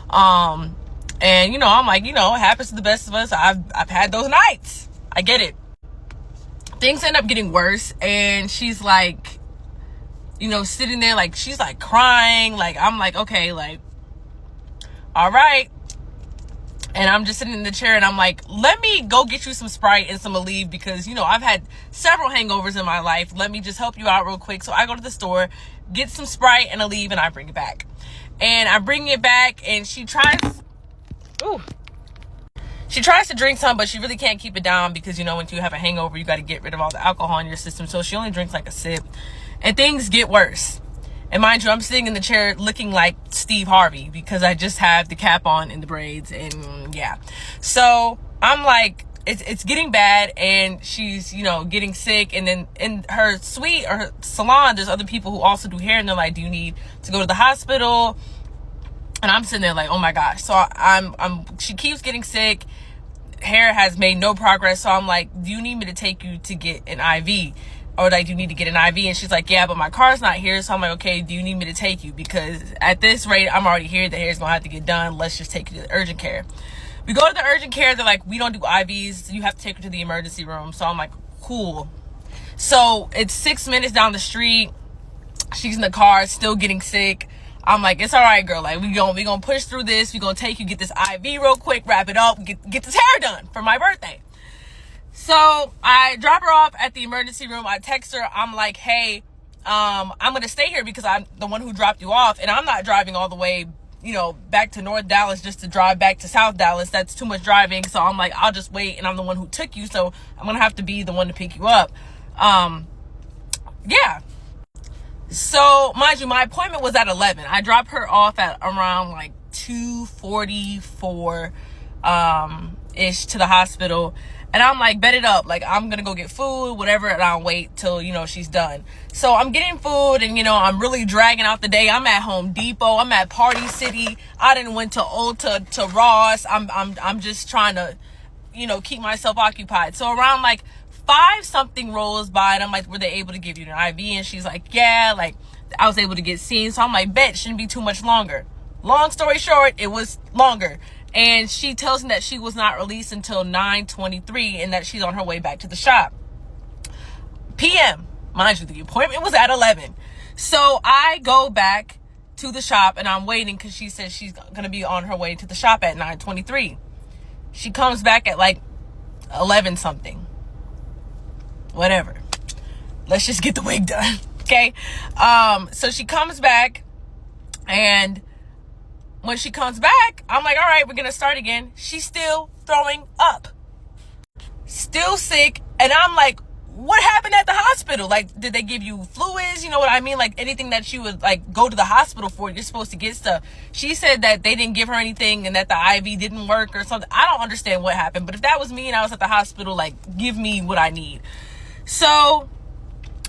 And, you know, I'm like, you know, it happens to the best of us. I've had those nights. I get it. Things end up getting worse, and she's like, you know, sitting there, like, she's like crying. Like, I'm like, okay, like, all right. And I'm just sitting in the chair, and I'm like, let me go get you some Sprite and some Aleve, because, you know, I've had several hangovers in my life. Let me just help you out real quick. So I go to the store, get some Sprite and Aleve, and I bring it back. And I bring it back, and she tries to drink some, but she really can't keep it down, because, you know, when you have a hangover, you got to get rid of all the alcohol in your system. So she only drinks like a sip, and things get worse. And mind you, I'm sitting in the chair looking like Steve Harvey, because I just have the cap on and the braids, and yeah. So I'm like, it's getting bad, and she's, you know, getting sick. And then in her suite or her salon, there's other people who also do hair, and they're like, do you need to go to the hospital? And I'm sitting there like, oh my gosh. So she keeps getting sick. hair has made no progress. So I'm like, do you need me to take you to get an IV? Or like, do you need to get an IV? And she's like, yeah, but my car's not here. So I'm like, okay, do you need me to take you? Because at this rate, I'm already here. The hair's gonna have to get done. Let's just take you to the urgent care. We go to the urgent care. They're like, we don't do IVs. You have to take her to the emergency room. So I'm like, cool. So it's 6 minutes down the street. She's in the car, still getting sick. I'm like, it's all right, girl. Like, we gonna push through this. We gonna take you, get this IV real quick, wrap it up, get this hair done for my birthday. So I drop her off at the emergency room. I text her. I'm like, hey, I'm gonna stay here because I'm the one who dropped you off, and I'm not driving all the way, back to North Dallas just to drive back to South Dallas. That's too much driving. So I'm like, I'll just wait, and I'm the one who took you, so I'm gonna have to be the one to pick you up. Yeah. So, mind you, my appointment was at 11. I dropped her off at around like 2:44 ish to the hospital. And I'm like, bet it up. Like, I'm going to go get food, whatever, and I'll wait till, she's done. So I'm getting food and, I'm really dragging out the day. I'm at Home Depot. I'm at Party City. I didn't went to Ulta, to Ross. I'm just trying to, keep myself occupied. So around like 5 something rolls by and I'm like, were they able to give you an IV? And she's like, yeah, like I was able to get seen. So I'm like, bet, shouldn't be too much longer. Long story short, it was longer. And she tells me that she was not released until 9:23 and that she's on her way back to the shop. PM. Mind you, the appointment was at 11. So I go back to the shop and I'm waiting because she says she's going to be on her way to the shop at 9:23. She comes back at like 11 something. Whatever. Let's just get the wig done. Okay. So she comes back, and when she comes back, I'm like, all right, we're going to start again. She's still throwing up, still sick. And I'm like, what happened at the hospital? Like, did they give you fluids? You know what I mean? Like anything that you would like go to the hospital for, you're supposed to get stuff. She said that they didn't give her anything and that the IV didn't work or something. I don't understand what happened, but if that was me and I was at the hospital, like, give me what I need. So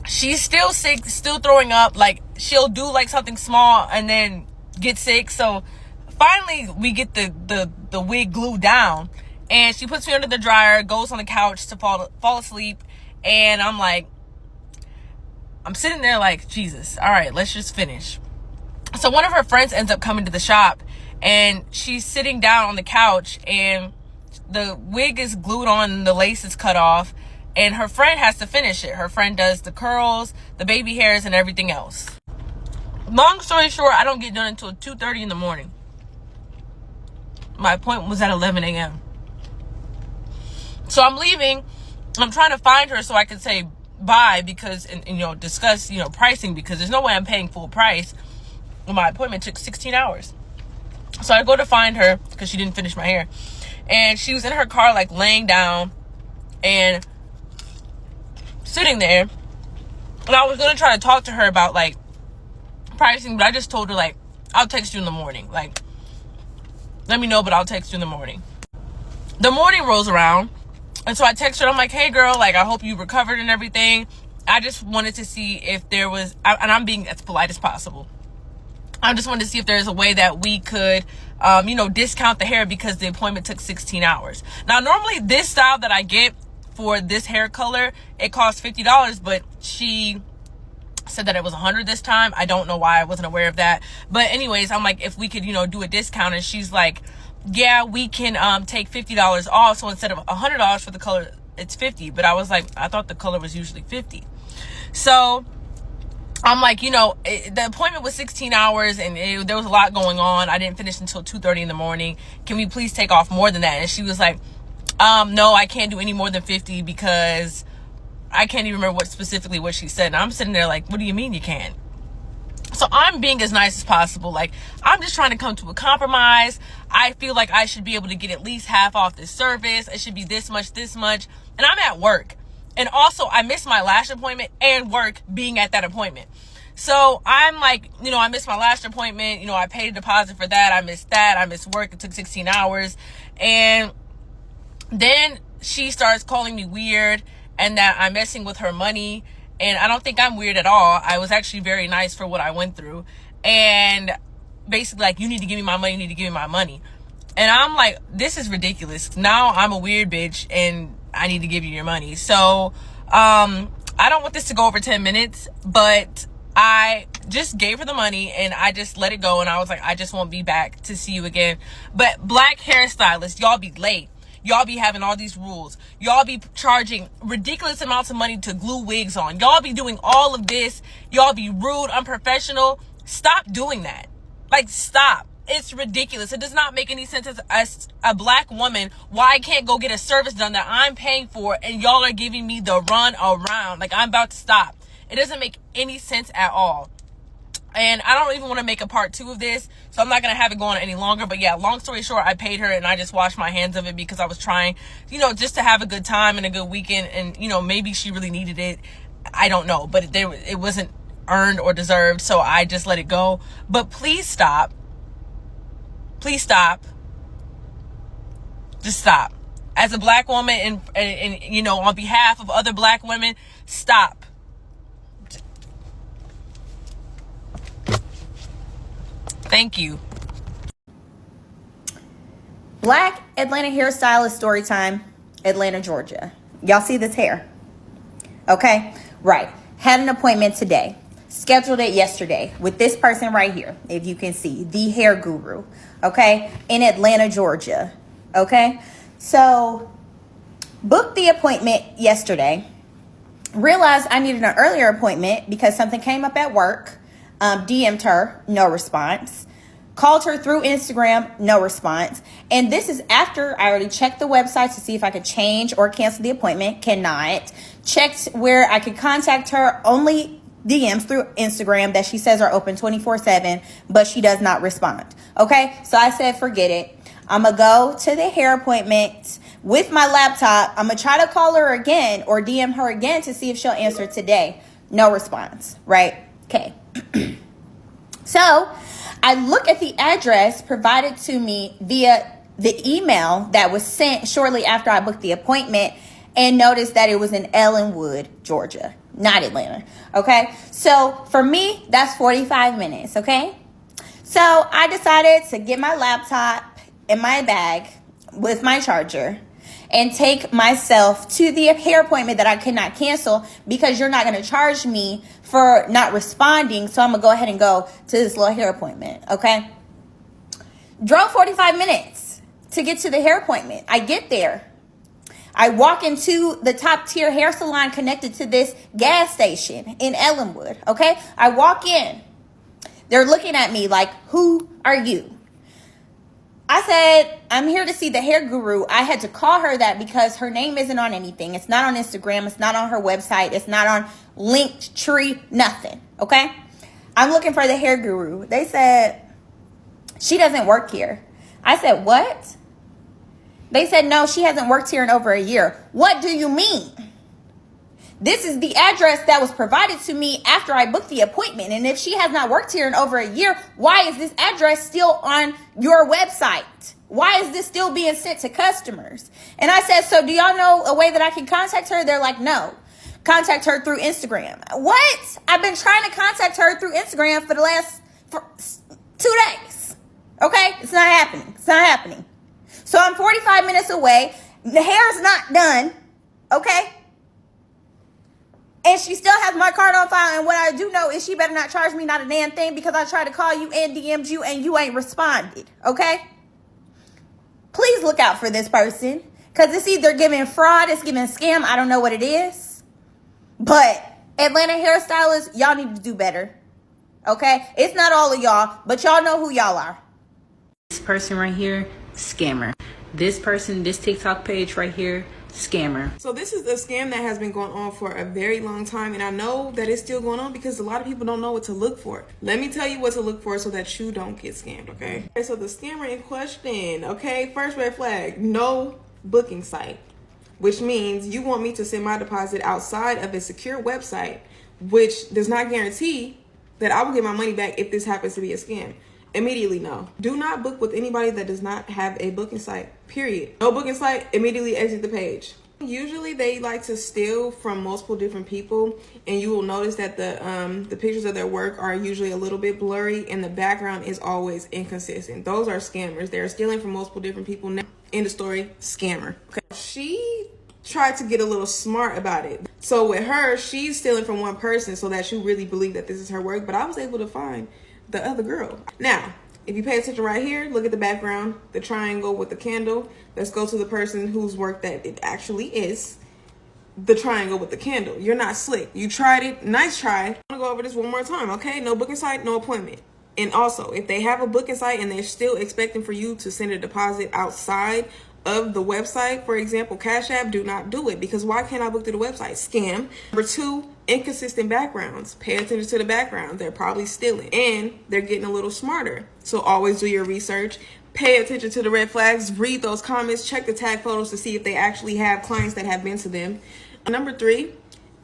she's still sick, still throwing up. Like, she'll do like something small and then get sick. So finally we get the wig glued down, and she puts me under the dryer, goes on the couch to fall asleep. And I'm like, I'm sitting there like, Jesus, all right, let's just finish. So one of her friends ends up coming to the shop, and she's sitting down on the couch, and the wig is glued on and the lace is cut off, and her friend has to finish it. Her friend does the curls, the baby hairs, and everything else. Long story short, I don't get done until 2:30 in the morning. My appointment was at 11 a.m. So I'm leaving. I'm trying to find her so I can say bye because, and discuss, pricing, because there's no way I'm paying full price when my appointment took 16 hours. So I go to find her because she didn't finish my hair. And she was in her car, like laying down and sitting there. And I was going to try to talk to her about like pricing, but I just told her like, I'll text you in the morning. Like, let me know, but I'll text you in the morning. The morning rolls around. And so I text her, I'm like, hey girl, like, I hope you recovered and everything. I just wanted to see if there was, and I'm being as polite as possible. I just wanted to see if there's a way that we could, discount the hair because the appointment took 16 hours. Now, normally this style that I get for this hair color, it costs $50, but she said that it was $100 this time. I don't know why. I wasn't aware of that. But anyways, I'm like, if we could, do a discount, and she's like, yeah, we can take $50 off. So instead of $100 for the color, it's $50. But I was like, I thought the color was usually $50. So I'm like, the appointment was 16 hours and there was a lot going on. I didn't finish until 2:30 in the morning. Can we please take off more than that? And she was like, no, I can't do any more than 50 because I can't even remember specifically what she said. And I'm sitting there like, what do you mean you can't? So I'm being as nice as possible. Like, I'm just trying to come to a compromise. I feel like I should be able to get at least half off this service. It should be this much. And I'm at work. And also, I missed my lash appointment and work being at that appointment. So I'm like, I missed my lash appointment. I paid a deposit for that. I missed that. I missed work. It took 16 hours. And then she starts calling me weird and that I'm messing with her money. And I don't think I'm weird at all. I was actually very nice for what I went through. And basically, like, you need to give me my money. And I'm like, this is ridiculous. Now I'm a weird bitch and I need to give you your money. So, I don't want this to go over 10 minutes, but I just gave her the money and I just let it go. And I was like, I just won't be back to see you again. But black hairstylists, y'all be late. Y'all be having all these rules. Y'all be charging ridiculous amounts of money to glue wigs on. Y'all be doing all of this. Y'all be rude, unprofessional. Stop doing that. Like, stop. It's ridiculous. It does not make any sense as a black woman why I can't go get a service done that I'm paying for and y'all are giving me the run around. Like, I'm about to stop. It doesn't make any sense at all. And I don't even want to make a part 2 of this, so I'm not going to have it go on any longer. But yeah, long story short, I paid her and I just washed my hands of it because I was trying, just to have a good time and a good weekend. And, maybe she really needed it. I don't know, but it wasn't earned or deserved, so I just let it go. But please stop. Please stop. Just stop. As a black woman and on behalf of other black women, stop. Thank you. Black Atlanta hairstylist story time, Atlanta, Georgia. Y'all see this hair? Okay, right. Had an appointment today. Scheduled it yesterday with this person right here, if you can see, the hair guru, okay, in Atlanta, Georgia, okay? So, booked the appointment yesterday. Realized I needed an earlier appointment because something came up at work. DM'd her, no response. Called her through Instagram, no response. And this is after I already checked the website to see if I could change or cancel the appointment. Cannot. Checked where I could contact her, only DMs through Instagram that she says are open 24/7, but she does not respond. Okay, so I said, forget it. I'm going to go to the hair appointment with my laptop. I'm going to try to call her again or DM her again to see if she'll answer today. No response, right? Okay. So I look at the address provided to me via the email that was sent shortly after I booked the appointment and noticed that it was in Ellenwood, Georgia, not Atlanta. Okay. So for me, that's 45 minutes. Okay. So I decided to get my laptop in my bag with my charger and take myself to the hair appointment that I could not cancel because you're not going to charge me for not responding. So I'm going to go ahead and go to this little hair appointment. Okay. Drove 45 minutes to get to the hair appointment. I get there. I walk into the top tier hair salon connected to this gas station in Ellenwood. Okay. I walk in. They're looking at me like, who are you? I said, I'm here to see the hair guru. I had to call her that because her name isn't on anything. It's not on Instagram. It's not on her website. It's not on Linktree, nothing. Okay. I'm looking for the hair guru. They said, she doesn't work here. I said, what? They said, no, she hasn't worked here in over a year. What do you mean? This is the address that was provided to me after I booked the appointment. And if she has not worked here in over a year, why is this address still on your website? Why is this still being sent to customers? And I said, so do y'all know a way that I can contact her? They're like, no. Contact her through Instagram. What? I've been trying to contact her through Instagram for the last 2 days. Okay? It's not happening. It's not happening. So I'm 45 minutes away. The hair is not done. Okay? And she still has my card on file. And what I do know is she better not charge me not a damn thing because I tried to call you and DM'd you and you ain't responded. Okay? Please look out for this person. Because it's either giving fraud, it's giving scam. I don't know what it is. But Atlanta hairstylists, y'all need to do better. Okay? It's not all of y'all, but y'all know who y'all are. This person right here, scammer. This person, this TikTok page right here, scammer. So this is a scam that has been going on for a very long time, and I know that it's still going on because a lot of people don't know what to look for. Let me tell you what to look for so that you don't get scammed, okay? Okay, so the scammer in question, okay, first red flag, no booking site, which means you want me to send my deposit outside of a secure website, which does not guarantee that I will get my money back if this happens to be a scam. Immediately no. Do not book with anybody that does not have a booking site, period. No booking site, immediately exit the page. Usually they like to steal from multiple different people, and you will notice that the pictures of their work are usually a little bit blurry and the background is always inconsistent. Those are scammers. They're stealing from multiple different people. Now, end of story, scammer. Okay. She tried to get a little smart about it. So with her, she's stealing from one person so that you really believe that this is her work, but I was able to find the other girl. Now, if you pay attention right here, look at the background, the triangle with the candle. Let's go to the person whose work that it actually is. The triangle with the candle. You're not slick. You tried it. Nice try. I'm gonna go over this one more time, okay? No booking site, no appointment. And also, if they have a booking site and they're still expecting for you to send a deposit outside of the website, for example, Cash App, do not do it, because why can't I book through the website? Scam. Number 2, inconsistent backgrounds. Pay attention to the background. They're probably stealing, and they're getting a little smarter. So always do your research. Pay attention to the red flags. Read those comments. Check the tag photos to see if they actually have clients that have been to them. Number 3,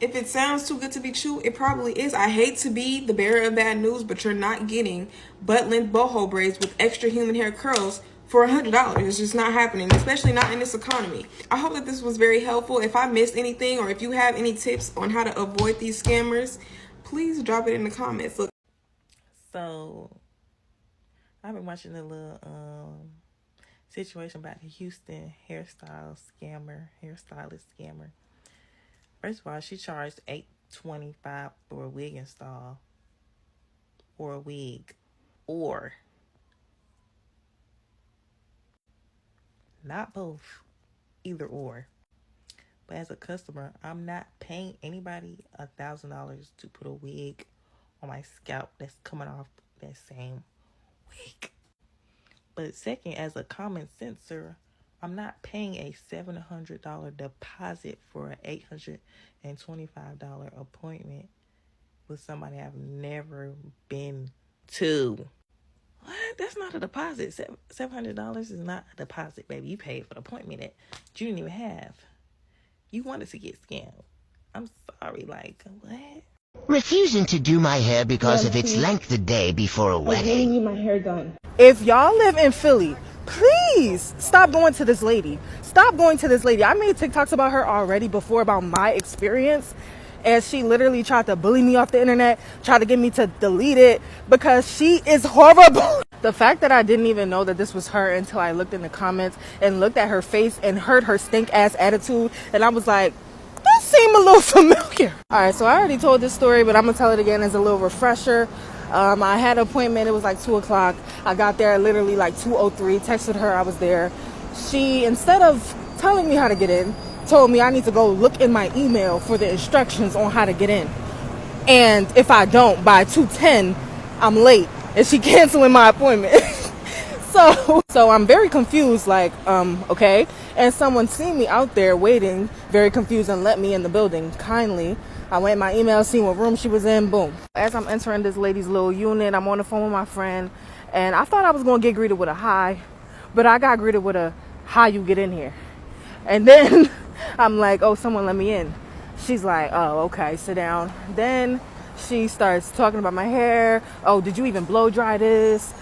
if it sounds too good to be true, it probably is. I hate to be the bearer of bad news, but you're not getting butt-length boho braids with extra human hair curls for $100. It's just not happening, especially not in this economy. I hope that this was very helpful. If I missed anything, or if you have any tips on how to avoid these scammers, please drop it in the comments. Look. So I've been watching a little situation about the Houston hairstylist scammer. First of all, she charged $825 for a wig install, or a wig, or not both, either or. But as a customer, I'm not paying anybody $1,000 to put a wig on my scalp that's coming off that same wig. But second, as a common senser, I'm not paying a $700 deposit for an $825 appointment with somebody I've never been to. What? That's not a deposit. $700 is not a deposit, baby. You paid for the appointment that you didn't even have. You wanted to get scammed. I'm sorry, like, what? Refusing to do my hair because of its length the day before a wedding. I really need my hair done. If y'all live in Philly, please stop going to this lady. Stop going to this lady. I made TikToks about her already before, about my experience. And she literally tried to bully me off the internet, tried to get me to delete it because she is horrible. The fact that I didn't even know that this was her until I looked in the comments and looked at her face and heard her stink ass attitude. And I was like, that seemed a little familiar. All right, so I already told this story, but I'm gonna tell it again as a little refresher. I had an appointment. It was like 2 o'clock. I got there literally like 2:03, texted her I was there. She, instead of telling me how to get in, told me I need to go look in my email for the instructions on how to get in. And if I don't, by 2:10, I'm late. And she canceling my appointment. So I'm very confused, like, okay. And someone seen me out there waiting, very confused, and let me in the building kindly. I went in my email, seen what room she was in, boom. As I'm entering this lady's little unit, I'm on the phone with my friend, and I thought I was gonna get greeted with a hi, but I got greeted with a, how you get in here? And then I'm like, oh, someone let me in. She's like, oh, okay, sit down. Then she starts talking about my hair. Oh, did you even blow dry this?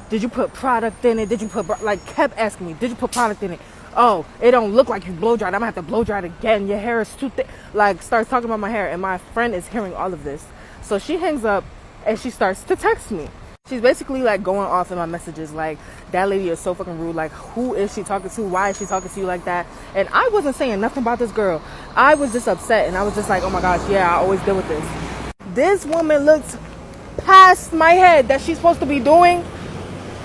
Did you put product in it? Did you put, like, kept asking me, did you put product in it? Oh, it don't look like you blow dried. I'm gonna have to blow dry it again. Your hair is too thick. Like, starts talking about my hair, and my friend is hearing all of this. So she hangs up and she starts to text me. She's basically like going off in my messages, like, that lady is so fucking rude. Like, who is she talking to? Why is she talking to you like that? And I wasn't saying nothing about this girl. I was just upset, and I was just like, oh my gosh, yeah, I always deal with this. This woman looked past my head that she's supposed to be doing,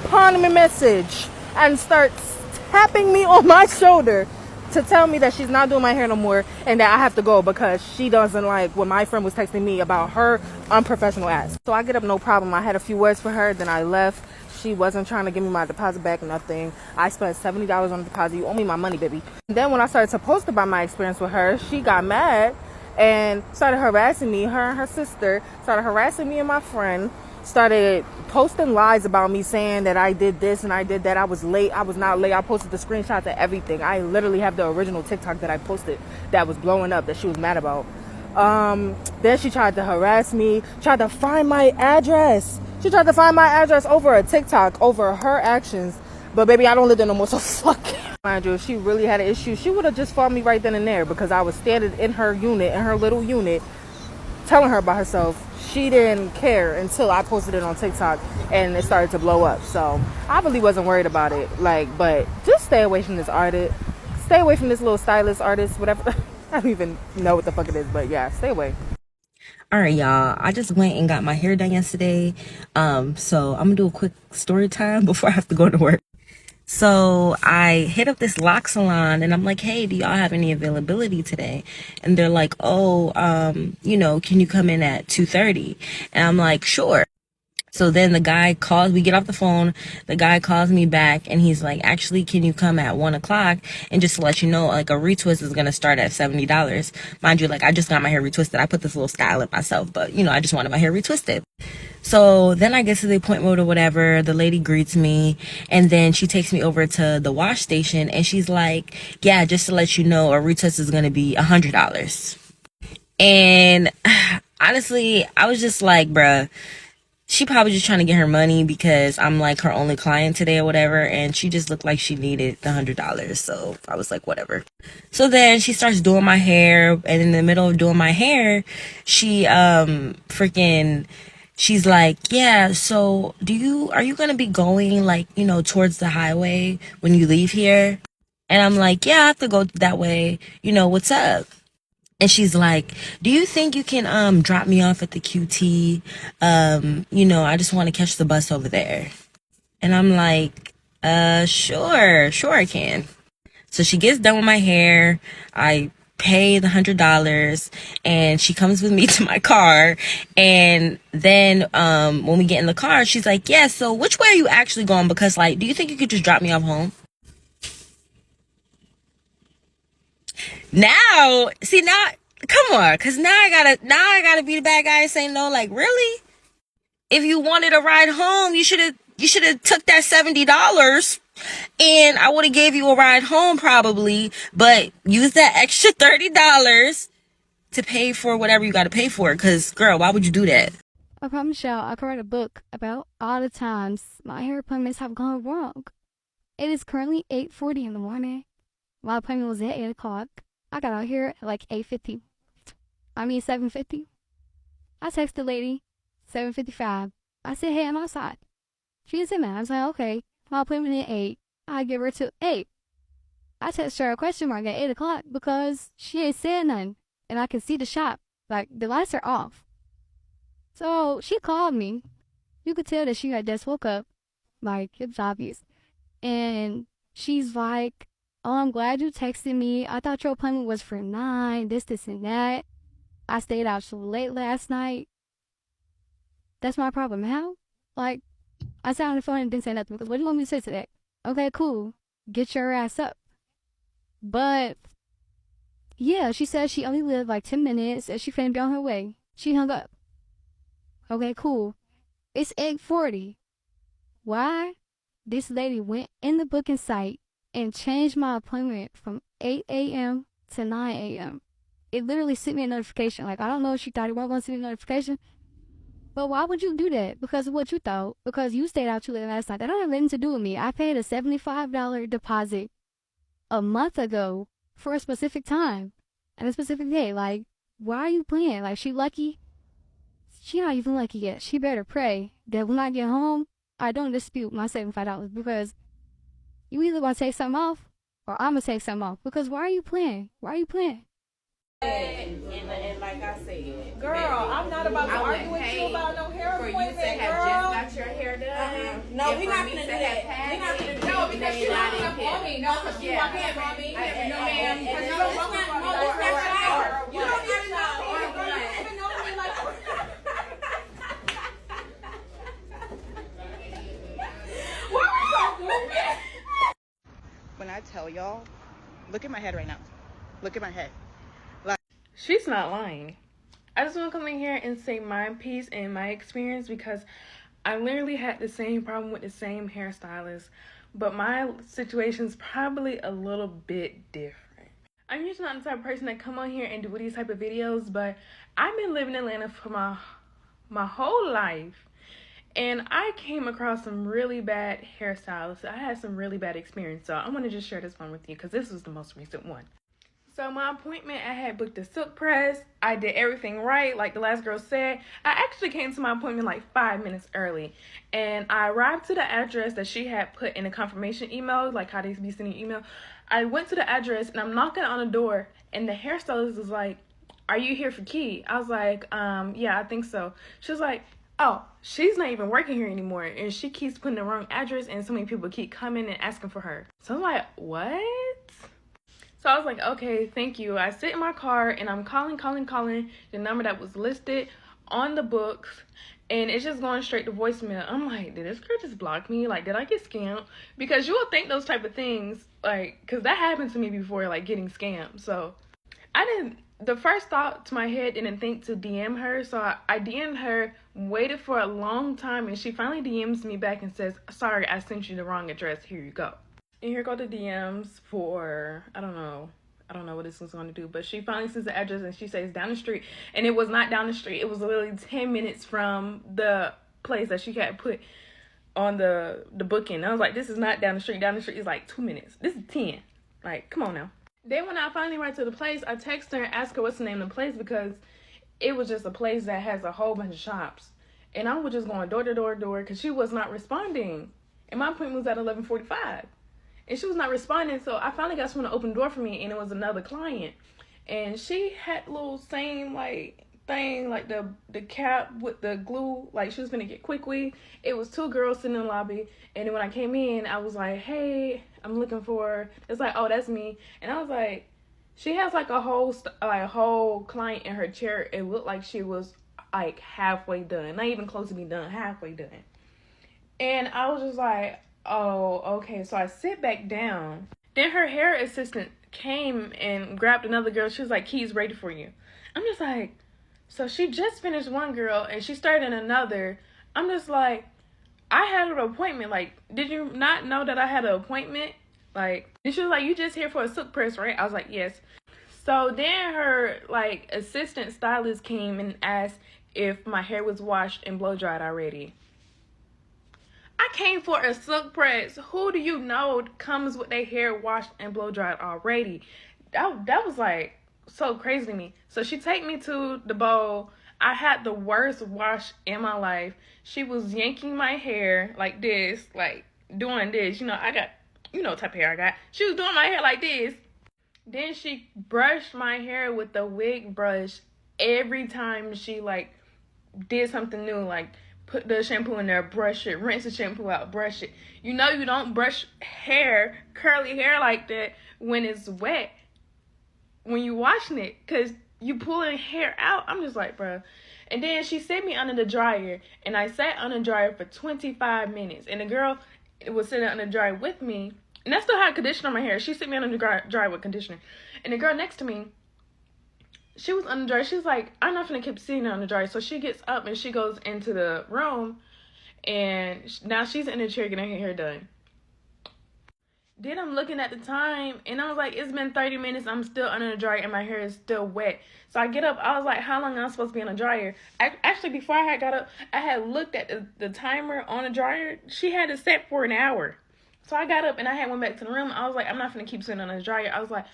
pawn me message, and starts tapping me on my shoulder to tell me that she's not doing my hair no more and that I have to go because she doesn't like what my friend was texting me about her unprofessional ass. So I get up, no problem. I had a few words for her, then I left. She wasn't trying to give me my deposit back, nothing. I spent $70 on the deposit. You owe me my money, baby. And then when I started to post about my experience with her, she got mad and started harassing me. Her and her sister started harassing me and my friend. Started posting lies about me, saying that I did this and I did that. I was late. I was not late. I posted the screenshots of everything. I literally have the original TikTok that I posted that was blowing up that she was mad about. Then she tried to harass me, tried to find my address. She tried to find my address over a TikTok, over her actions. But baby, I don't live there no more, so fuck it. Mind you, if she really had an issue, she would have just fought me right then and there because I was standing in her unit, in her little unit, telling her about herself. She didn't care until I posted it on TikTok and it started to blow up. So I really wasn't worried about it. But just stay away from this artist. Stay away from this little stylist artist, whatever. I don't even know what the fuck it is, but yeah, stay away. All right, y'all. I just went and got my hair done yesterday. So I'm gonna do a quick story time before I have to go to work. So I hit up this lock salon and I'm like, hey, do y'all have any availability today? And they're like, oh, can you come in at 2:30? And I'm like, sure. So then the guy calls, we get off the phone, the guy calls me back and he's like, actually, can you come at 1 o'clock? And just to let you know, like a retwist is going to start at $70. Mind you, like I just got my hair retwisted. I put this little style in myself, but I just wanted my hair retwisted. So then I get to the appointment or whatever, the lady greets me and then she takes me over to the wash station and she's like, yeah, just to let you know, a retwist is going to be $100. And honestly, I was just like, bruh, she probably just trying to get her money because I'm like her only client today or whatever. And she just looked like she needed the $100. So I was like, whatever. So then she starts doing my hair. And in the middle of doing my hair, she she's like, yeah, so are you going to be going like, towards the highway when you leave here? And I'm like, yeah, I have to go that way. What's up? And she's like, do you think you can drop me off at the QT? I just want to catch the bus over there. And I'm like, sure I can. So she gets done with my hair. I pay the $100 and she comes with me to my car. And then when we get in the car, she's like, yeah, so which way are you actually going? Because like, do you think you could just drop me off home? Now, come on, because now I gotta be the bad guy and say no. Like, really? If you wanted a ride home, you should have took that $70 and I would have gave you a ride home probably, but use that extra $30 to pay for whatever you got to pay for. Because, girl, why would you do that? I promise y'all, I could write a book about all the times my hair appointments have gone wrong. It is currently 8:40 in the morning. My appointment was at 8 o'clock. I got out here at like 7:50. I texted the lady, 7:55. I said, hey, I'm outside. She didn't say man. I was like, okay, my appointment at 8. I give her to 8. I texted her a question mark at 8 o'clock because she ain't said nothing. And I could see the shop. Like, the lights are off. So she called me. You could tell that she had just woke up. Like, it's obvious. And she's like, oh, I'm glad you texted me. I thought your appointment was for 9, this, and that. I stayed out so late last night. That's my problem. How? Like, I sat on the phone and didn't say nothing because what do you want me to say to that? Okay, cool. Get your ass up. But, yeah, she said she only lived like 10 minutes and she finna be on her way. She hung up. Okay, cool. It's 8:40. Why? This lady went in the booking site and changed my appointment from 8 a.m. to 9 a.m. It literally sent me a notification. Like, I don't know if she thought it wasn't going to send me a notification. But why would you do that? Because of what you thought. Because you stayed out too late last night. That don't have anything to do with me. I paid a $75 deposit a month ago for a specific time and a specific day. Like, why are you playing? Like, she lucky? She not even lucky yet. She better pray that when I get home, I don't dispute my $75 because you either gonna take something off or I'm gonna take something off. Because why are you playing? Why are you playing? And like I said, girl, I'm not about to argue with you about no hair appointment, for you to have just got your hair done. No, we're not gonna do that. We're not gonna do that. No, because you walking up on me. No, because you walking up on me. No, ma'am, because you don't walk up on me. No, it's not your hour. You don't even know me. You don't even know me like. What are we gonna do? When I tell y'all, look at my head right now. Look at my head. She's not lying. I just want to come in here and say my piece and my experience because I literally had the same problem with the same hairstylist, but my situation's probably a little bit different. I'm usually not the type of person that come on here and do these type of videos, but I've been living in Atlanta for my whole life, And I came across some really bad hairstylists. I had some really bad experience. So I want to just share this one with you because this was the most recent one. So my appointment, I had booked a silk press. I did everything right, like the last girl said. I actually came to my appointment like 5 minutes early. And I arrived to the address that she had put in a confirmation email, like how they be sending email. I went to the address and I'm knocking on the door and the hairstylist was like, "Are you here for Key?" I was like, yeah, I think so. She was like, "Oh, she's not even working here anymore. And she keeps putting the wrong address and so many people keep coming and asking for her." So I'm like, what? So I was like, okay, thank you. I sit in my car and I'm calling the number that was listed on the books and it's just going straight to voicemail. I'm like, did this girl just block me? Like, did I get scammed? Because you will think those type of things, like, because that happened to me before, like getting scammed. So the first thought to my head didn't think to DM her. So I DM'd her, waited for a long time, and she finally DMs me back and says, "Sorry, I sent you the wrong address. Here you go." And here go the DMs for, I don't know what this was going to do, but she finally sends the address and she says down the street, and it was not down the street. It was literally 10 minutes from the place that she had put on the booking. I was like, this is not down the street. Down the street is like 2 minutes. This is 10. Like, come on now. Then when I finally went to the place, I texted her and asked her what's the name of the place because it was just a place that has a whole bunch of shops. And I was just going door to door because she was not responding. And my appointment was at 11:45. And she was not responding, so I finally got someone to open the door for me, and it was another client. And she had little same, like, thing, like the cap with the glue, like she was gonna get quickly. It was 2 girls sitting in the lobby, and then when I came in, I was like, "Hey, I'm looking for," it's like, "Oh, that's me." And I was like, she has like a whole client in her chair. It looked like she was like halfway done, not even close to be done, halfway done. And I was just like, oh, okay. So I sit back down. Then her hair assistant came and grabbed another girl. She was like, "Key's ready for you." I'm just like, so she just finished one girl and she started another. I'm just like, I had an appointment. Like, did you not know that I had an appointment? Like, and she was like, "You just here for a silk press, right?" I was like, "Yes." So then her like assistant stylist came and asked if my hair was washed and blow dried already. I came for a silk press. Who do you know comes with their hair washed and blow dried already? That was like so crazy to me. So she take me to the bowl. I had the worst wash in my life. She was yanking my hair like this, like doing this. You know, I got, you know what type of hair I got. She was doing my hair like this. Then she brushed my hair with the wig brush every time she like did something new, like put the shampoo in there, brush it, rinse the shampoo out, brush it. You know you don't brush hair, curly hair like that when it's wet, when you washing it, because you pulling hair out. I'm just like, bruh. And then she set me under the dryer, and I sat under the dryer for 25 minutes. And the girl was sitting under the dryer with me, and I still had conditioner on my hair. She set me under the dryer with conditioner. And the girl next to me, she was under the dryer. She's like, "I'm not gonna keep sitting on the dryer." So she gets up and she goes into the room, and now she's in the chair getting her hair done. Then I'm looking at the time, and I was like, it's been 30 minutes. I'm still under the dryer, and my hair is still wet. So I get up. I was like, how long am I supposed to be on the dryer? Actually, before I had got up, I had looked at the timer on the dryer. She had it set for an hour. So I got up, and I had went back to the room. I was like, I'm not going to keep sitting on the dryer. I was like,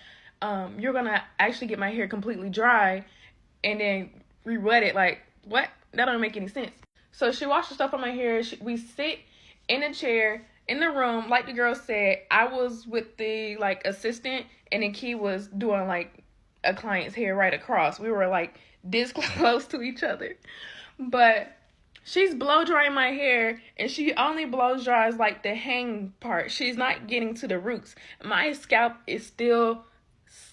you're going to actually get my hair completely dry and then re-wet it. Like, what? That don't make any sense. So she washed the stuff on my hair. We sit in a chair in the room, like the girl said. I was with the like assistant, and then Key was doing like a client's hair right across. We were like this close to each other. But she's blow drying my hair, and she only blow dries like the hang part. She's not getting to the roots. My scalp is still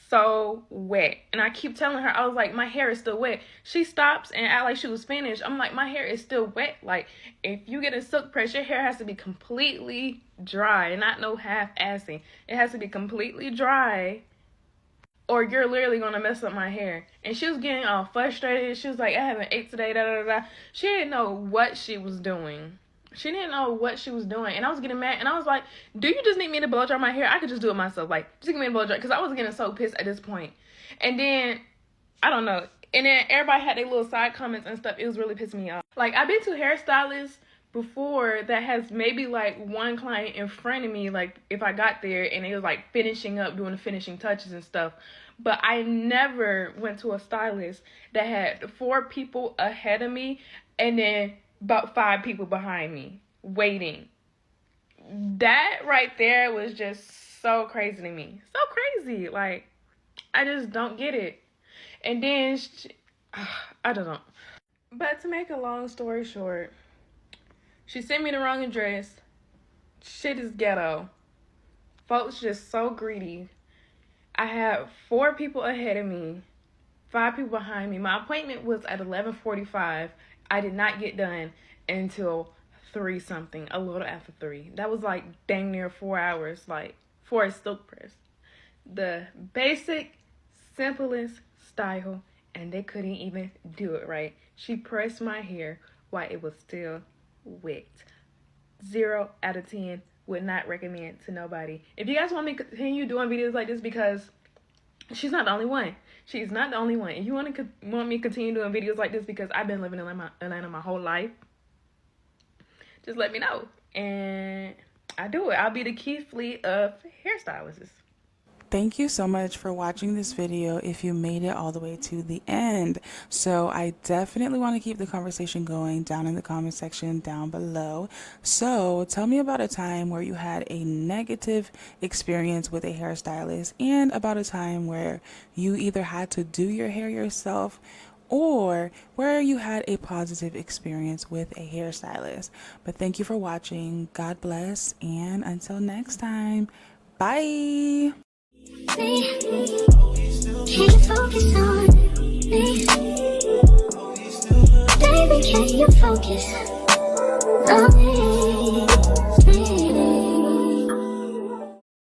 so wet, and I keep telling her, I was like, my hair is still wet. She stops and act like she was finished. I'm like, my hair is still wet. Like, if you get a silk press, your hair has to be completely dry, not no half-assing. It has to be completely dry, or you're literally gonna mess up my hair. And she was getting all frustrated. She was like, I haven't ate today, da da da. She didn't know what she was doing. She didn't know what she was doing. And I was getting mad. And I was like, do you just need me to blow dry my hair? I could just do it myself. Like, just give me a blow dry. Because I was getting so pissed at this point. And then, I don't know. And then everybody had their little side comments and stuff. It was really pissing me off. Like, I've been to hairstylists before that has maybe like one client in front of me, like if I got there and it was like finishing up, doing the finishing touches and stuff. But I never went to a stylist that had 4 people ahead of me and then about 5 people behind me waiting. That right there was just so crazy to me. So crazy. Like, I just don't get it. And then, I don't know. But to make a long story short, she sent me the wrong address. Shit is ghetto. Folks just so greedy. I had 4 people ahead of me, 5 people behind me. My appointment was at 11:45. I did not get done until 3 something, a little after 3. That was like dang near 4 hours, like for a silk press. The basic, simplest style, and they couldn't even do it right. She pressed my hair while it was still wet. 0 out of 10. Would not recommend to nobody. If you guys want me to continue doing videos like this, because she's not the only one. She's not the only one. If you want me to continue doing videos like this, because I've been living in Atlanta my whole life, just let me know. And I do it. I'll be the Keith Fleet of hairstylists. Thank you so much for watching this video if you made it all the way to the end. So I definitely want to keep the conversation going down in the comment section down below. So tell me about a time where you had a negative experience with a hairstylist, and about a time where you either had to do your hair yourself or where you had a positive experience with a hairstylist. But thank you for watching. God bless, and until next time, bye. Can you focus on me? Baby, can you focus on me?